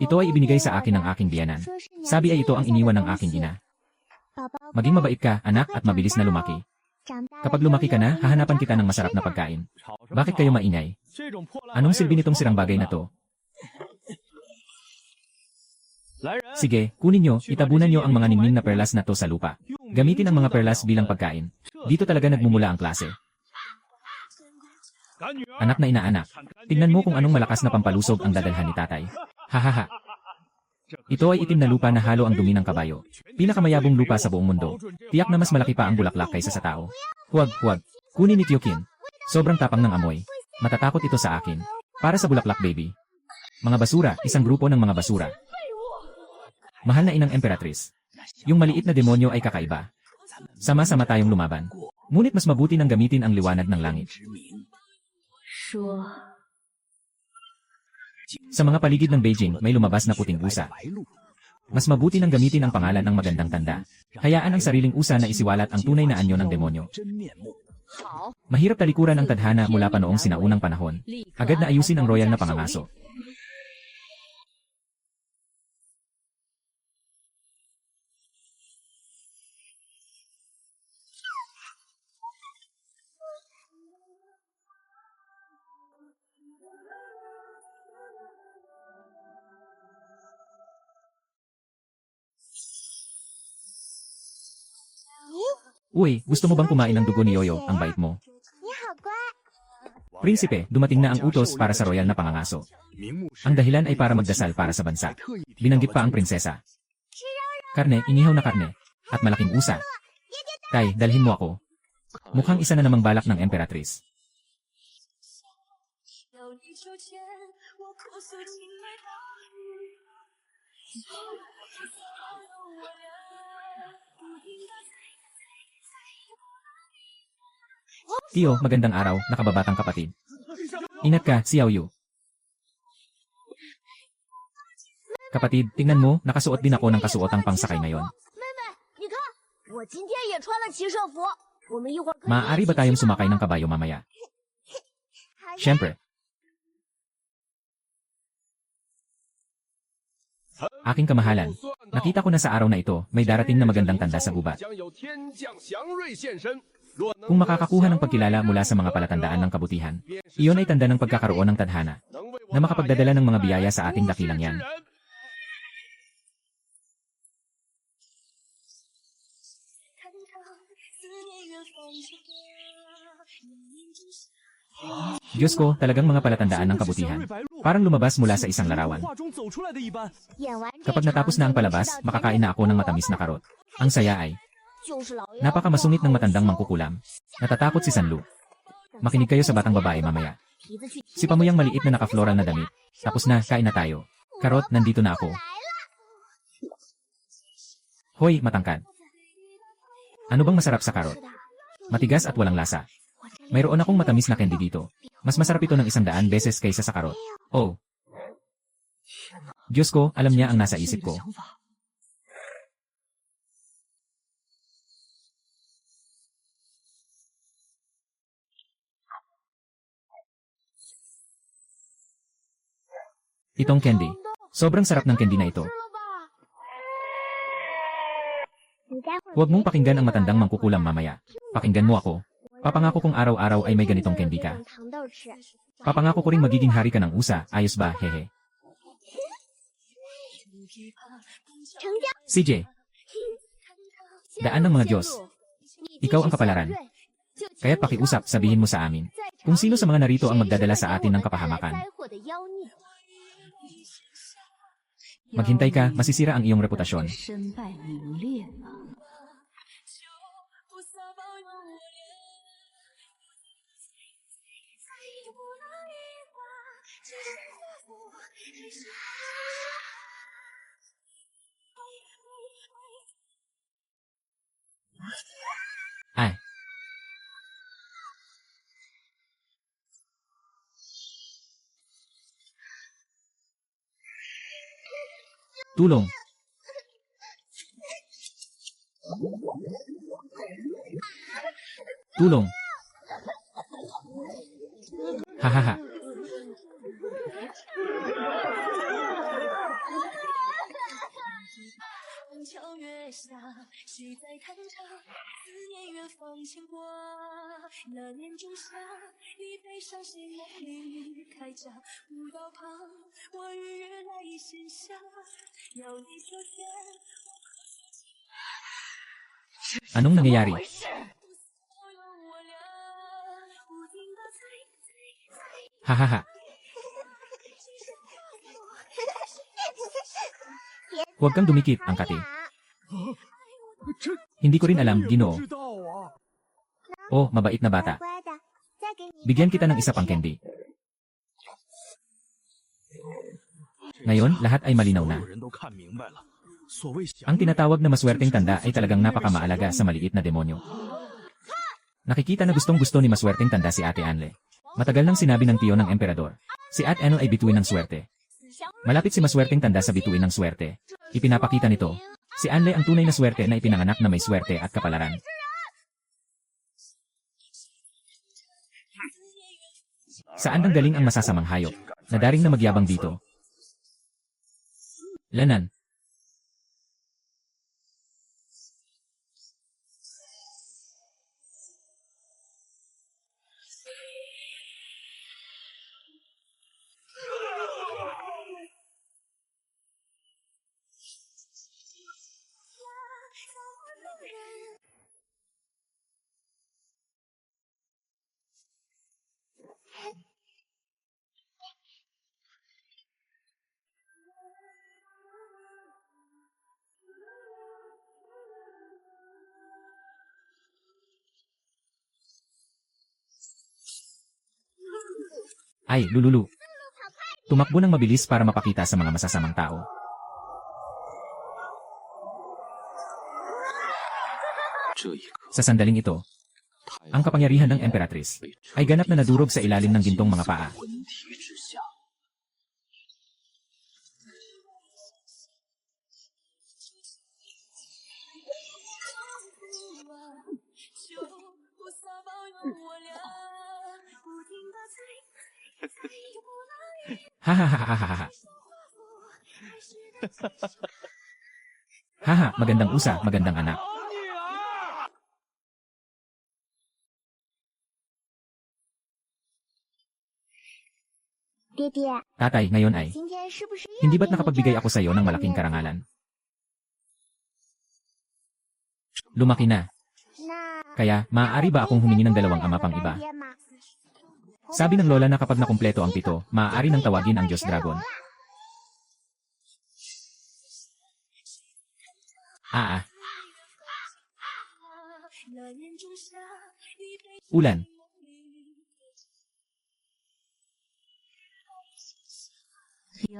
Ito ay ibinigay sa akin ng aking biyanan. Sabi ay ito ang iniwan ng aking ina. Maging mabait ka, anak, at mabilis na lumaki. Kapag lumaki ka na, hahanapan kita ng masarap na pagkain. Bakit kayo maingay? Anong silbi nitong sirang bagay na to? Sige, kunin nyo, itabunan nyo ang mga ningning na perlas na to sa lupa. Gamitin ang mga perlas bilang pagkain. Dito talaga nagmumula ang klase. Anak na inaanak, tingnan mo kung anong malakas na pampalusog ang dadalhan ni tatay. Hahaha. Ito ay itim na lupa na halo ang dumi ng kabayo. Pinakamayabong lupa sa buong mundo. Tiyak na mas malaki pa ang bulaklak kaysa sa tao. Huwag. Kunin ni Tiokin. Sobrang tapang ng amoy. Matatakot ito sa akin. Para sa bulaklak baby. Mga basura, isang grupo ng mga basura. Mahal na inang emperatrice. Yung maliit na demonyo ay kakaiba. Sama-sama tayong lumaban. Ngunit mas mabuti nang gamitin ang liwanag ng langit. Sa mga paligid ng Beijing, may lumabas na puting usa. Mas mabuti nang gamitin ang pangalan ng magandang tanda. Hayaan ang sariling usa na isiwalat ang tunay na anyo ng demonyo. Mahirap talikuran ang tadhana mula pa noong sinaunang panahon. Agad na ayusin ang royal na pangangaso. Uy, gusto mo bang kumain ng dugo ni Yoyo, ang bait mo? Prinsipe, dumating na ang utos para sa royal na pangangaso. Ang dahilan ay para magdasal para sa bansa. Binanggit pa ang prinsesa. Karne, inihaw na karne. At malaking usa. Tay, dalhin mo ako. Mukhang isa na namang balak ng emperatrice. Tio, magandang araw, nakababatang kapatid. Ingat ka, Xiao Yu. Kapatid, tingnan mo, nakasuot din ako ng kasuotang pangsakay ngayon. Maaari ba tayong sumakay ng kabayo mamaya? Siyempre. Aking kamahalan, nakita ko na sa araw na ito, may darating na magandang tanda sa gubat. Kung makakakuha ng pagkilala mula sa mga palatandaan ng kabutihan, iyon ay tanda ng pagkakaroon ng tadhana, na makapagdadala ng mga biyaya sa ating dakilang yan. Diyos ko, talagang mga palatandaan ng kabutihan. Parang lumabas mula sa isang larawan. Kapag natapos na ang palabas, makakain na ako ng matamis na karot. Ang saya ay, napakamasungit ng matandang mangkukulam. Natatakot si Sanlu. Makinig kayo sa batang babae mamaya. Si Pamuyang maliit na naka-floral na damit. Tapos na, kain na tayo. Karot, nandito na ako. Hoy, matangkad. Ano bang masarap sa karot? Matigas at walang lasa. Mayroon akong matamis na candy dito. Mas masarap ito ng 100 beses kaysa sa karot. Oh. Diyos ko, alam niya ang nasa isip ko. Itong candy. Sobrang sarap ng candy na ito. Huwag mong pakinggan ang matandang mangkukulam mamaya. Pakinggan mo ako. Papangako kong araw-araw ay may ganitong candy ka. Papangako ko ring magiging hari ka ng USA, ayos ba, hehe? CJ. Daan ng mga Diyos. Ikaw ang kapalaran. Kaya't pakiusap, sabihin mo sa amin. Kung sino sa mga narito ang magdadala sa atin ng kapahamakan. Maghintay ka, masisira ang iyong reputasyon. Ay. Tulong. Tulong. Hahaha. Anong nangyayari? Hahaha. Huwag kang dumikit, Angkati. Hindi ko rin alam, Ginoo. Oh, mabait na bata. Bigyan kita ng isa pang candy. Ngayon, lahat ay malinaw na. Ang tinatawag na maswerteng tanda ay talagang napakamaalaga sa maliit na demonyo. Nakikita na gustong-gusto ni maswerteng tanda si Ate Anle. Matagal nang sinabi ng tiyo ng emperador. Si Ate Anle ay bituin ng swerte. Malapit si maswerteng tanda sa bituin ng swerte. Ipinapakita nito. Si Anle ang tunay na swerte na ipinanganak na may swerte at kapalaran. Saan ang galing ang masasamang hayop? Nadaring na magyabang dito. Lanan. Ay, lululu. Tumakbo ng mabilis para mapakita sa mga masasamang tao. Sa sandaling ito, ang kapangyarihan ng Emperatrice ay ganap na nadurog sa ilalim ng gintong mga paa. Hahaha. Haha, magandang usa, magandang anak. Tatay, ngayon ay, hindi ba't nakapagbigay ako sa iyo ng malaking karangalan? Lumaki na. Kaya, maaari ba akong humingi ng dalawang ama pang iba? Sabi ng lola na kapag nakumpleto ang 7, maaari nang tawagin ang Diyos Dragon. Ulan.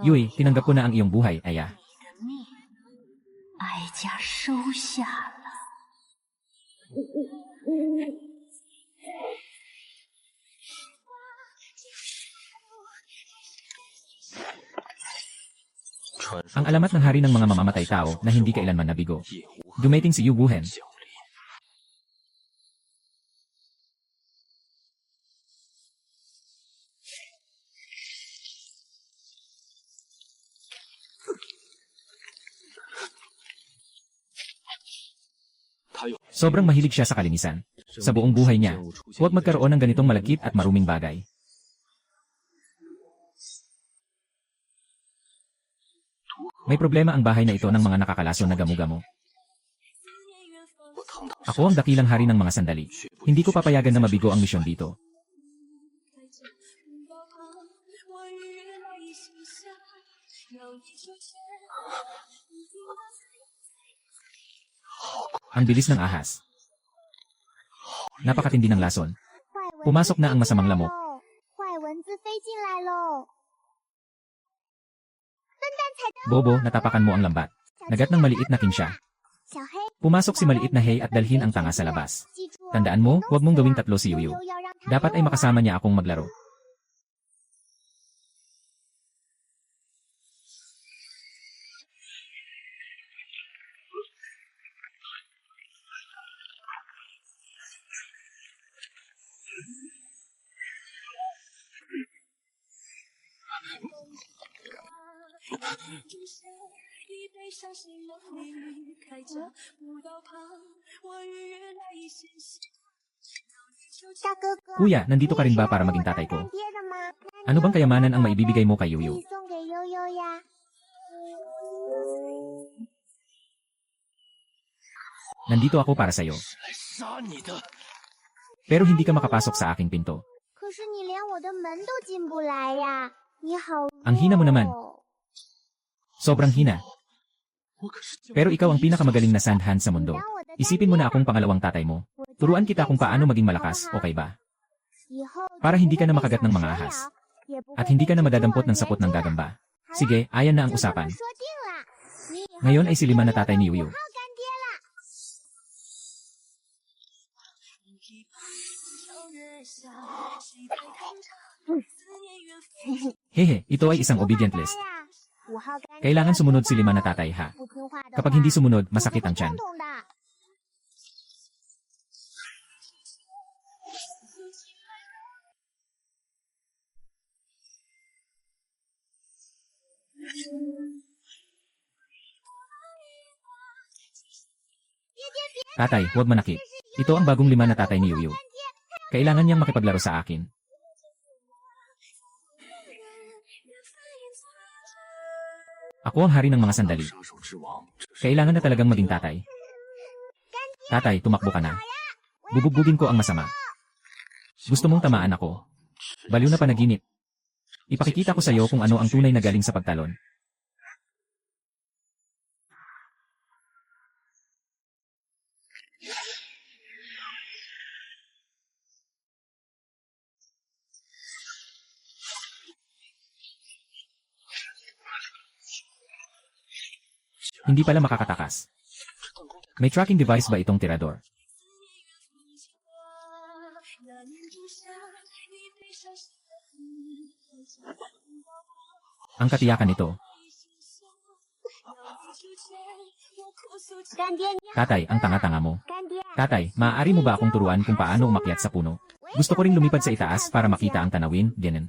Yui, tinanggap ko na ang iyong buhay, Aya. Ang alamat ng hari ng mga mamamatay tao na hindi kailanman nabigo. Dumating si Yu Wuhen. Sobrang mahilig siya sa kalinisan. Sa buong buhay niya, huwag magkaroon ng ganitong malagkit at maruming bagay. May problema ang bahay na ito ng mga nakakalason na gamo-gamo. Ako ang dakilang hari ng mga sandali. Hindi ko papayagan na mabigo ang misyon dito. Ang bilis ng ahas. Napakatindi ng lason. Pumasok na ang masamang lamok. Bobo, natapakan mo ang lambat. Nagat ng maliit na kinsya. Pumasok si maliit na Hei at dalhin ang tanga sa labas. Tandaan mo, huwag mong gawing tatlo si Yuyu. Dapat ay makasama niya akong maglaro. Kuya, nandito ka rin ba para maging tatay ko? Ano bang kayamanan ang maibibigay mo kay Yuyu? Nandito ako para sa'yo. Pero hindi ka makapasok sa aking pinto. Ang hina mo naman. Sobrang hina. Pero ikaw ang pinakamagaling na sandhand sa mundo. Isipin mo na akong pangalawang tatay mo. Turuan kita kung paano maging malakas, okay ba? Para hindi ka na makagat ng mga ahas. At hindi ka na madadampot ng sapot ng gagamba. Sige, ayan na ang usapan. Ngayon ay si Lima na tatay ni Yuyu. Hehe, ito ay isang obedient list. Kailangan sumunod si Lima na tatay, ha? Kapag hindi sumunod, masakit ang tiyan. Tatay, huwag manakit. Ito ang bagong Lima na tatay ni Yuyu. Kailangan niyang makipaglaro sa akin. Ako ang hari ng mga sandali. Kailangan na talagang maging tatay. Tatay, tumakbo ka na. Bubugbugin ko ang masama. Gusto mong tamaan ako. Baliw na panaginip. Ipakikita ko sa iyo kung ano ang tunay na galing sa pagtalon. Hindi pala makakatakas. May tracking device ba itong tirador? Ang katiyakan nito. Tatay, ang tanga-tanga mo. Tatay, maaari mo ba akong turuan kung paano umakyat sa puno? Gusto ko ring lumipad sa itaas para makita ang tanawin, ganun.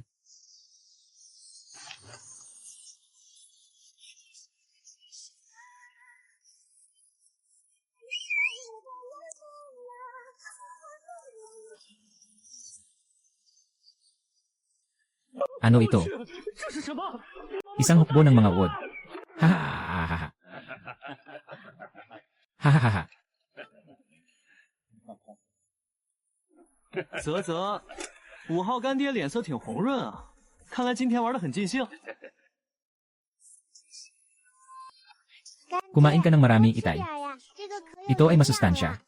Ano ito? Isang hukbo ng mga wood. Ha ha ha ha ha. Ha ha ha ha. 啧啧，5号干爹脸色挺红润啊，看来今天玩得很尽兴。 Kumain ka ng marami, itay. Ito ay masustansya.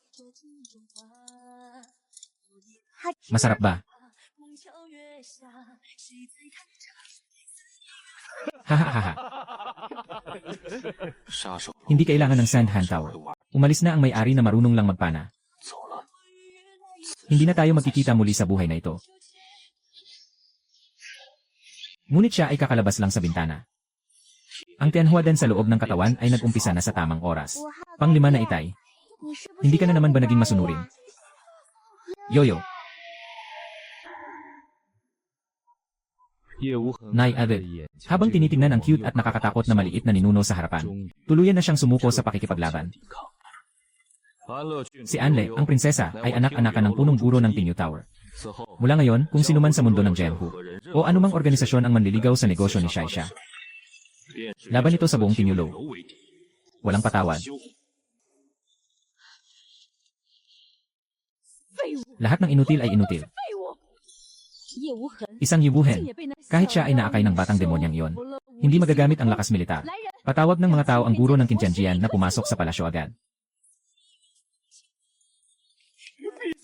Masarap ba? Hahaha. Hindi kailangan ng sand hand tower. Umalis na ang may-ari na marunong lang magpana. Hindi na tayo magkikita muli sa buhay na ito. Ngunit siya ay kakalabas lang sa bintana. Ang tianhuadan sa loob ng katawan ay nag-umpisa na sa tamang oras. Panglima na itay. Hindi ka na naman ba naging masunurin? Yoyo. Nay Ade. Habang tinitingnan ang cute at nakakatakot na maliit na ninuno sa harapan, tuluyan na siyang sumuko sa pakikipaglaban. Si Anle, ang prinsesa, ay anak-anakan ng punong guro ng Tinyu Tower. Mula ngayon, kung sino man sa mundo ng Jianhu, o anumang organisasyon ang manliligaw sa negosyo ni Shaisha, laban ito sa buong Tinyulo. Walang patawad. Lahat ng inutil ay inutil. Isang yubuhen. Kahit siya ay naakay ng batang demonyang iyon, hindi magagamit ang lakas militar. Patawag ng mga tao ang guro ng Qintianjian na pumasok sa palasyo agad.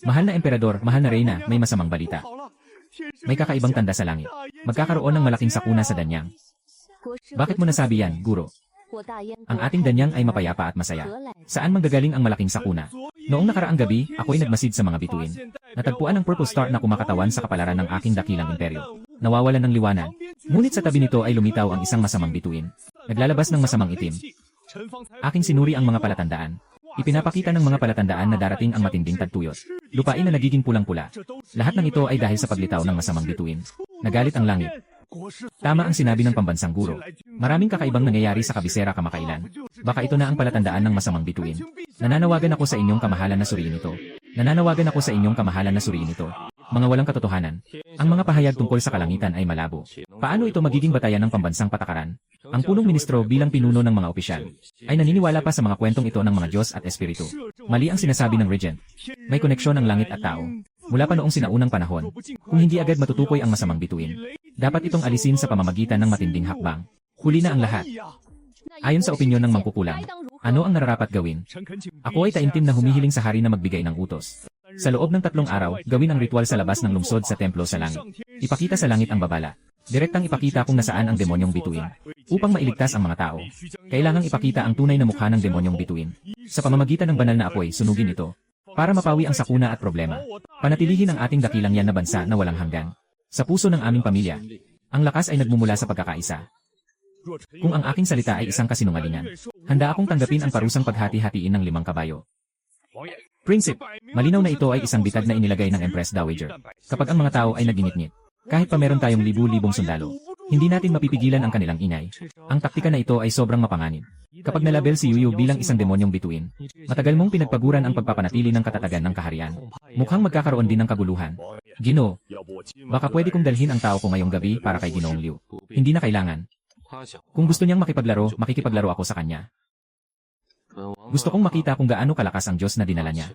Mahal na emperador, mahal na reyna, may masamang balita. May kakaibang tanda sa langit. Magkakaroon ng malaking sakuna sa Danyang. Bakit mo nasabi yan, guro? Ang ating Danyang ay mapayapa at masaya. Saan manggagaling ang malaking sakuna? Noong nakaraang gabi, ako'y nagmasid sa mga bituin. Natagpuan ang purple star na kumakatawan sa kapalaran ng aking dakilang imperyo. Nawawalan ng liwanag. Ngunit sa tabi nito ay lumitaw ang isang masamang bituin. Naglalabas ng masamang itim. Aking sinuri ang mga palatandaan. Ipinapakita ng mga palatandaan na darating ang matinding tagtuyot. Lupain na nagiging pulang-pula. Lahat ng ito ay dahil sa paglitaw ng masamang bituin. Nagalit ang langit. Tama ang sinabi ng pambansang guro. Maraming kakaibang nangyayari sa kabisera kamakailan. Baka ito na ang palatandaan ng masamang bituin. Nananawagan ako sa inyong kamahalan na suriin ito. Nananawagan ako sa inyong kamahalan na suriin ito. Mga walang katotohanan. Ang mga pahayag tungkol sa kalangitan ay malabo. Paano ito magiging batayan ng pambansang patakaran? Ang punong ministro bilang pinuno ng mga opisyal ay naniniwala pa sa mga kwentong ito ng mga Diyos at Espiritu. Mali ang sinasabi ng regent. May koneksyon ng langit at tao. Mula pa noong sinaunang panahon, kung hindi agad matutukoy ang masamang bituin, dapat itong alisin sa pamamagitan ng matinding hakbang. Huli na ang lahat. Ayon sa opinyon ng mangkukulam, ano ang nararapat gawin? Ako ay taimtim na humihiling sa hari na magbigay ng utos. Sa loob ng 3 araw, gawin ang ritual sa labas ng lungsod sa templo sa langit. Ipakita sa langit ang babala. Direktang ipakita kung nasaan ang demonyong bituin. Upang mailigtas ang mga tao, kailangang ipakita ang tunay na mukha ng demonyong bituin. Sa pamamagitan ng banal na apoy, sunugin ito. Para mapawi ang sakuna at problema. Panatilihin ang ating dakilang yan na bansa na walang hanggan. Sa puso ng aming pamilya, ang lakas ay nagmumula sa pagkakaisa. Kung ang aking salita ay isang kasinungalingan, handa akong tanggapin ang parusang paghati-hatiin ng 5 kabayo. Prinsip, malinaw na ito ay isang bitag na inilagay ng Empress Dowager. Kapag ang mga tao ay naginit-ngit, kahit pa meron tayong libu-libong sundalo, hindi natin mapipigilan ang kanilang ingay. Ang taktika na ito ay sobrang mapanganib. Kapag nalabel si Yuyu bilang isang demonyong bituin, matagal mong pinagpaguran ang pagpapanatili ng katatagan ng kaharian. Mukhang magkakaroon din ng kaguluhan. Ginoo, baka pwede kong dalhin ang tao ko ngayong gabi para kay Ginoong Liu. Hindi na kailangan. Kung gusto niyang makipaglaro, makikipaglaro ako sa kanya. Gusto kong makita kung gaano kalakas ang Diyos na dinala niya.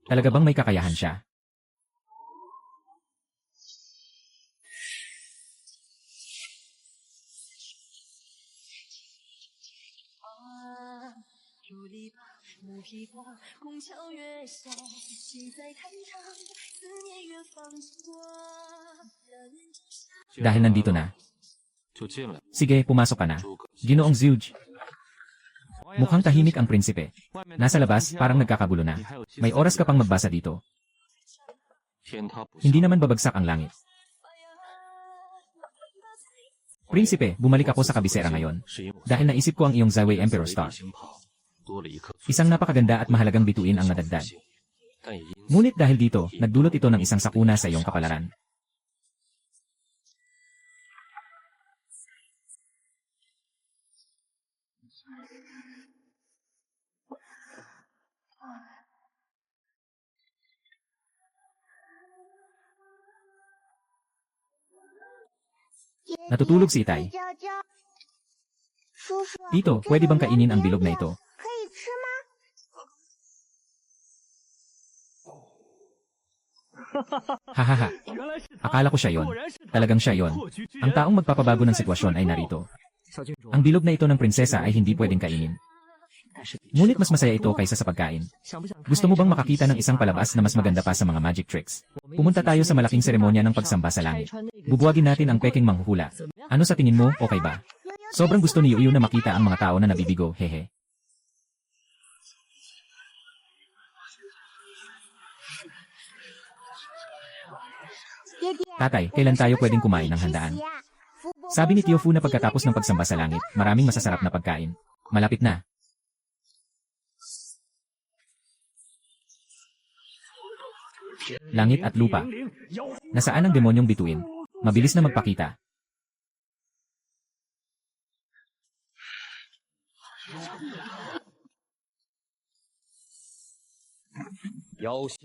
Talaga bang may kakayahan siya? Dahil nandito na. Sige, pumasok ka na. Ginoong Zhuge. Mukhang tahimik ang prinsipe. Nasa labas, parang nagkakagulo na. May oras ka pang magbasa dito. Hindi naman babagsak ang langit. Prinsipe, bumalik ako sa kabisera ngayon. Dahil naisip ko ang iyong Zawei Emperor Star. Isang napakaganda at mahalagang bituin ang nadagdag. Ngunit dahil dito, nagdulot ito ng isang sakuna sa iyong kapalaran. Natutulog si Itay. Tito, pwede bang kainin ang bilog na ito? Hahaha. Akala ko siya yon. Talagang siya yon. Ang taong magpapabago ng sitwasyon ay narito. Ang bilog na ito ng prinsesa ay hindi pwedeng kainin. Ngunit mas masaya ito kaysa sa pagkain. Gusto mo bang makakita ng isang palabas na mas maganda pa sa mga magic tricks? Pumunta tayo sa malaking seremonya ng pagsamba sa langit. Bubuwagin natin ang peking manghuhula. Ano sa tingin mo, okay ba? Sobrang gusto ni Yuyu na makita ang mga tao na nabibigo, hehe. Tatay, kailan tayo pwedeng kumain ng handaan? Sabi ni Tio Fu na pagkatapos ng pagsamba sa langit, maraming masasarap na pagkain. Malapit na. Langit at lupa. Nasaan ang demonyong bituin? Mabilis na magpakita.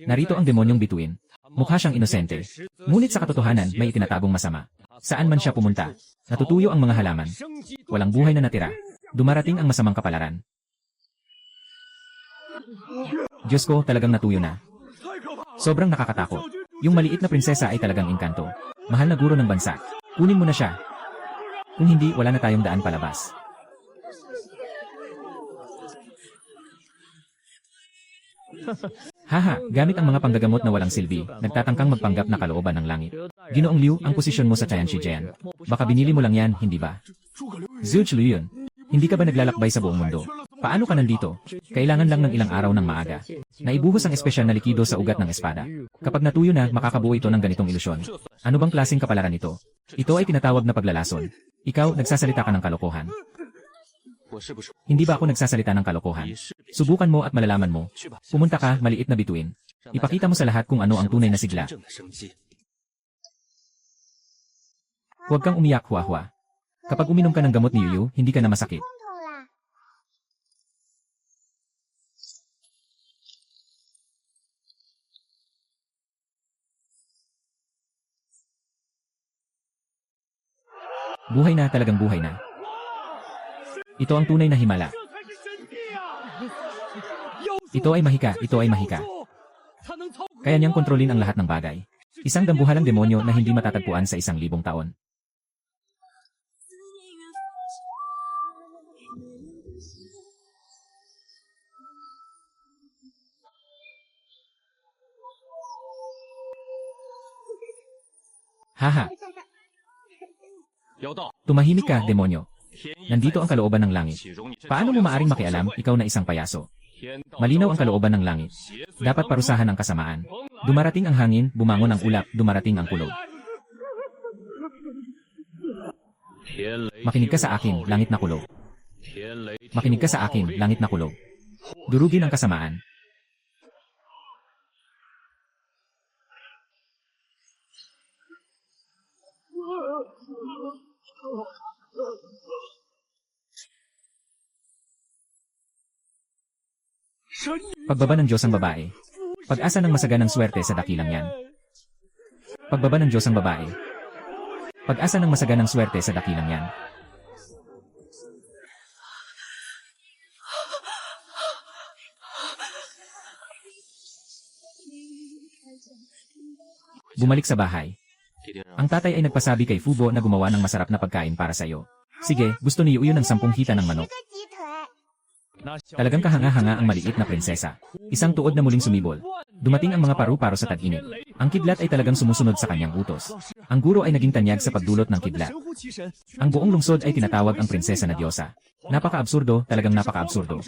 Narito ang demonyong bituin. Mukha siyang inosente. Ngunit sa katotohanan, may itinatagong masama. Saan man siya pumunta, natutuyo ang mga halaman. Walang buhay na natira. Dumarating ang masamang kapalaran. Diyos ko, talagang natuyo na. Sobrang nakakatakot. Yung maliit na prinsesa ay talagang engkanto. Mahal na guro ng bansa. Kunin mo na siya. Kung hindi, wala na tayong daan palabas. Haha, gamit ang mga panggagamot na walang silbi, nagtatangkang magpanggap na kalooban ng langit. Ginoong Liu, ang posisyon mo sa Tianxi Jian. Baka binili mo lang yan, hindi ba? Zhuge Liu yun. Hindi ka ba naglalakbay sa buong mundo? Paano ka nandito? Kailangan lang ng ilang araw ng maaga. Naibuhos ang espesyal na likido sa ugat ng espada. Kapag natuyo na, makakabuo ito ng ganitong ilusyon. Ano bang klaseng kapalaran ito? Ito ay tinatawag na paglalason. Ikaw, nagsasalita ka ng kalokohan. Hindi ba ako nagsasalita ng kalokohan? Subukan mo at malalaman mo. Pumunta ka, maliit na bituin. Ipakita mo sa lahat kung ano ang tunay na sigla. Huwag kang umiyak, Hua-Hua. Kapag uminom ka ng gamot ni Yuyu, hindi ka na masakit. Buhay na, talagang buhay na. Ito ang tunay na himala. Ito ay mahika, ito ay mahika. Kaya niyang kontrolin ang lahat ng bagay. Isang dambuhalang demonyo na hindi matatagpuan sa 1,000 taon. Haha. Tumahimik ka, demonyo. Nandito ang kalooban ng langit. Paano mo maaring makialam, ikaw na isang payaso? Malinaw ang kalooban ng langit. Dapat parusahan ang kasamaan. Dumarating ang hangin, bumangon ang ulap, dumarating ang kulog. Makinig ka sa akin, langit na kulog. Makinig ka sa akin, langit na kulog. Durugin ang kasamaan. Pagbaba ng Diyos ang babae. Pag-asa ng masaganang swerte sa dakilang yan. Pagbaba ng Diyos ang babae. Pag-asa ng masaganang swerte sa dakilang yan. Bumalik sa bahay. Ang tatay ay nagpasabi kay Fubo na gumawa ng masarap na pagkain para sa iyo. Sige, gusto ni Yuyu ng 10 hita ng manok. Talagang kahanga-hanga ang maliit na prinsesa. Isang tuod na muling sumibol. Dumating ang mga paru-paro sa tag-init. Ang kidlat ay talagang sumusunod sa kanyang utos. Ang guro ay naging tanyag sa pagdulot ng kidlat. Ang buong lungsod ay tinatawag ang prinsesa na diyosa. Napaka-absurdo, talagang napaka-absurdo.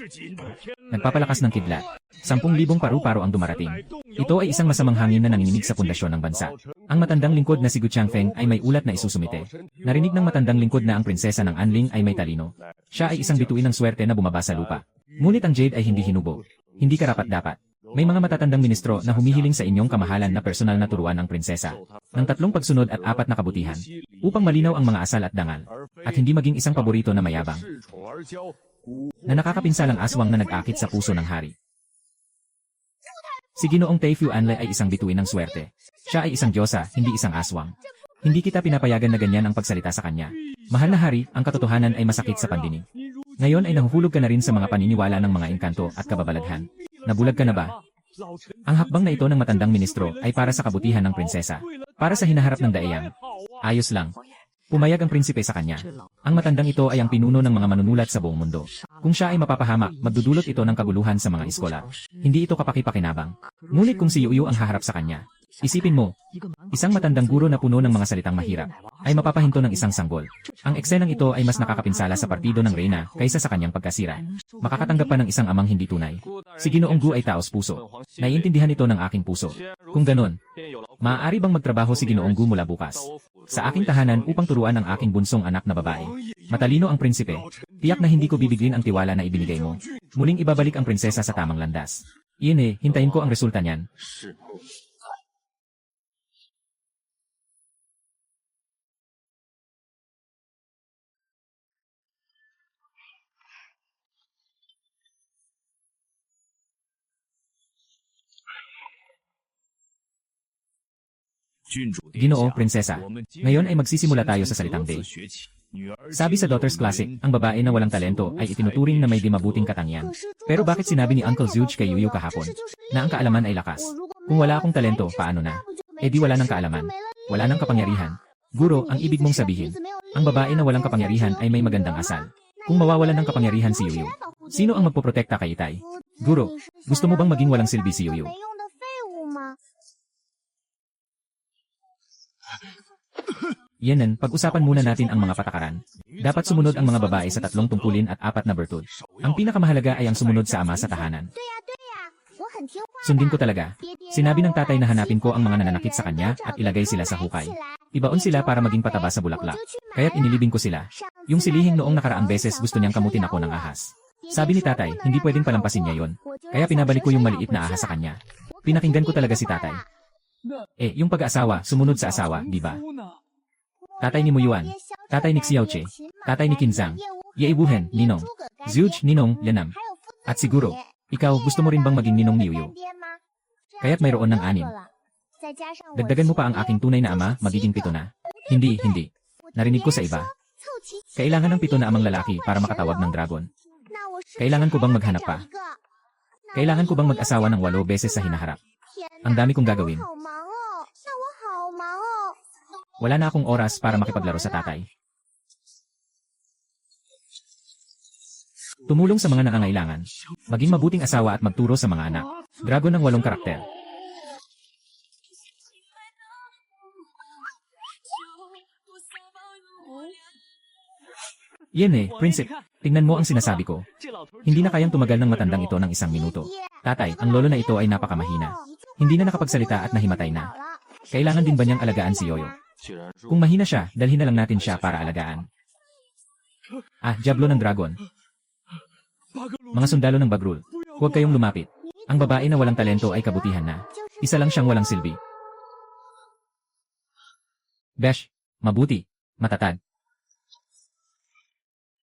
Nagpapalakas ng kidlat. 10,000 paru-paro ang dumarating. Ito ay isang masamang hangin na nanginginig sa pundasyon ng bansa. Ang matandang lingkod na si Gu Changfeng ay may ulat na isusumite. Narinig ng matandang lingkod na ang prinsesa ng Anling ay may talino. Siya ay isang bituin ng swerte na bumaba sa lupa. Ngunit ang Jade ay hindi hinubog. Hindi karapat-dapat. May mga matatandang ministro na humihiling sa inyong kamahalan na personal na turuan ang prinsesa ng 3 pagsunod at 4 na kabutihan upang malinaw ang mga asal at dangal at hindi maging isang paborito na mayabang na nakakapinsalang aswang na nag-akit sa puso ng hari. Si Ginoong Teifu Anle ay isang bituin ng swerte. Siya ay isang diyosa, hindi isang aswang. Hindi kita pinapayagan na ganyan ang pagsalita sa kanya. Mahal na hari, ang katotohanan ay masakit sa pandinig. Ngayon ay nahuhulog ka na rin sa mga paniniwala ng mga engkanto at kababalaghan. Nabulag ka na ba? Ang hakbang na ito ng matandang ministro ay para sa kabutihan ng prinsesa. Para sa hinaharap ng daeyang. Ayos lang. Pumayag ang prinsipe sa kanya. Ang matandang ito ay ang pinuno ng mga manunulat sa buong mundo. Kung siya ay mapapahamak, magdudulot ito ng kaguluhan sa mga eskolar. Hindi ito kapaki-pakinabang. Ngunit kung si Yuyu ang haharap sa kanya, isipin mo, isang matandang guro na puno ng mga salitang mahirap, ay mapapahinto ng isang sanggol. Ang eksenang ito ay mas nakakapinsala sa partido ng reyna kaysa sa kanyang pagkasira. Makakatanggap pa ng isang amang hindi tunay. Si Ginoong Gu ay taos puso. Naiintindihan ito ng aking puso. Kung ganon, maaari bang magtrabaho si Ginoong Gu mula bukas sa aking tahanan upang turuan ang aking bunsong anak na babae? Matalino ang prinsipe. Tiyak na hindi ko bibigin ang tiwala na ibinigay mo. Muling ibabalik ang prinsesa sa tamang landas. Iyon eh, hintayin ko ang resulta niyan. Ginoo, prinsesa. Ngayon ay magsisimula tayo sa salitang day. Sabi sa Daughter's Classic, ang babae na walang talento ay itinuturing na may di mabuting katangian. Pero bakit sinabi ni Uncle Zuge kay Yuyu kahapon na ang kaalaman ay lakas? Kung wala akong talento, paano na? Eh di wala ng kaalaman. Wala ng kapangyarihan. Guro, ang ibig mong sabihin, ang babae na walang kapangyarihan ay may magandang asal. Kung mawawalan ng kapangyarihan si Yuyu, sino ang magpoprotekta kay Itay? Guro, gusto mo bang maging walang silbi si Yuyu? Yenan, pag-usapan muna natin ang mga patakaran. Dapat sumunod ang mga babae sa 3 tungkulin at 4 na bertud. Ang pinakamahalaga ay ang sumunod sa ama sa tahanan. Sundin ko talaga. Sinabi ng tatay na hanapin ko ang mga nananakit sa kanya at ilagay sila sa hukay. Ibaon sila para maging pataba sa bulaklak. Kaya't inilibing ko sila. Yung silihing noong nakaraang beses gusto niyang kamutin ako ng ahas. Sabi ni tatay, hindi pwedeng palampasin niya yon. Kaya pinabalik ko yung maliit na ahas sa kanya. Pinakinggan ko talaga si tatay. Yung pag-aasawa, sumunod sa asawa, di ba? Tatay ni Muyuan, tatay ni Xiaoche, tatay ni Kinzang, Yeibuhen, Ninong, Zuge, Ninong, Lianam. At siguro, ikaw gusto mo rin bang maging ninong ni Yuyu? Kaya't mayroon ng 6. Dagdagan mo pa ang aking tunay na ama, magiging 7 na. Hindi. Narinig ko sa iba. Kailangan ng 7 na amang lalaki para makatawag ng dragon. Kailangan ko bang maghanap pa? Kailangan ko bang mag-asawa ng 8 beses sa hinaharap? Ang dami kong gagawin. Wala na akong oras para makipaglaro sa tatay. Tumulong sa mga nangangailangan. Maging mabuting asawa at magturo sa mga anak. Dragon ng 8 karakter. Prinsip, tingnan mo ang sinasabi ko. Hindi na kayang tumagal ng matandang ito ng 1 minuto. Tatay, ang lolo na ito ay napakamahina. Hindi na nakapagsalita at nahimatay na. Kailangan din ba niyang alagaan si Yoyo? Kung mahina siya, dalhin na lang natin siya para alagaan. Diablo ng dragon. Mga sundalo ng Bagrul, huwag kayong lumapit. Ang babae na walang talento ay kabutihan na. Isa lang siyang walang silbi. Besh, mabuti, matatag.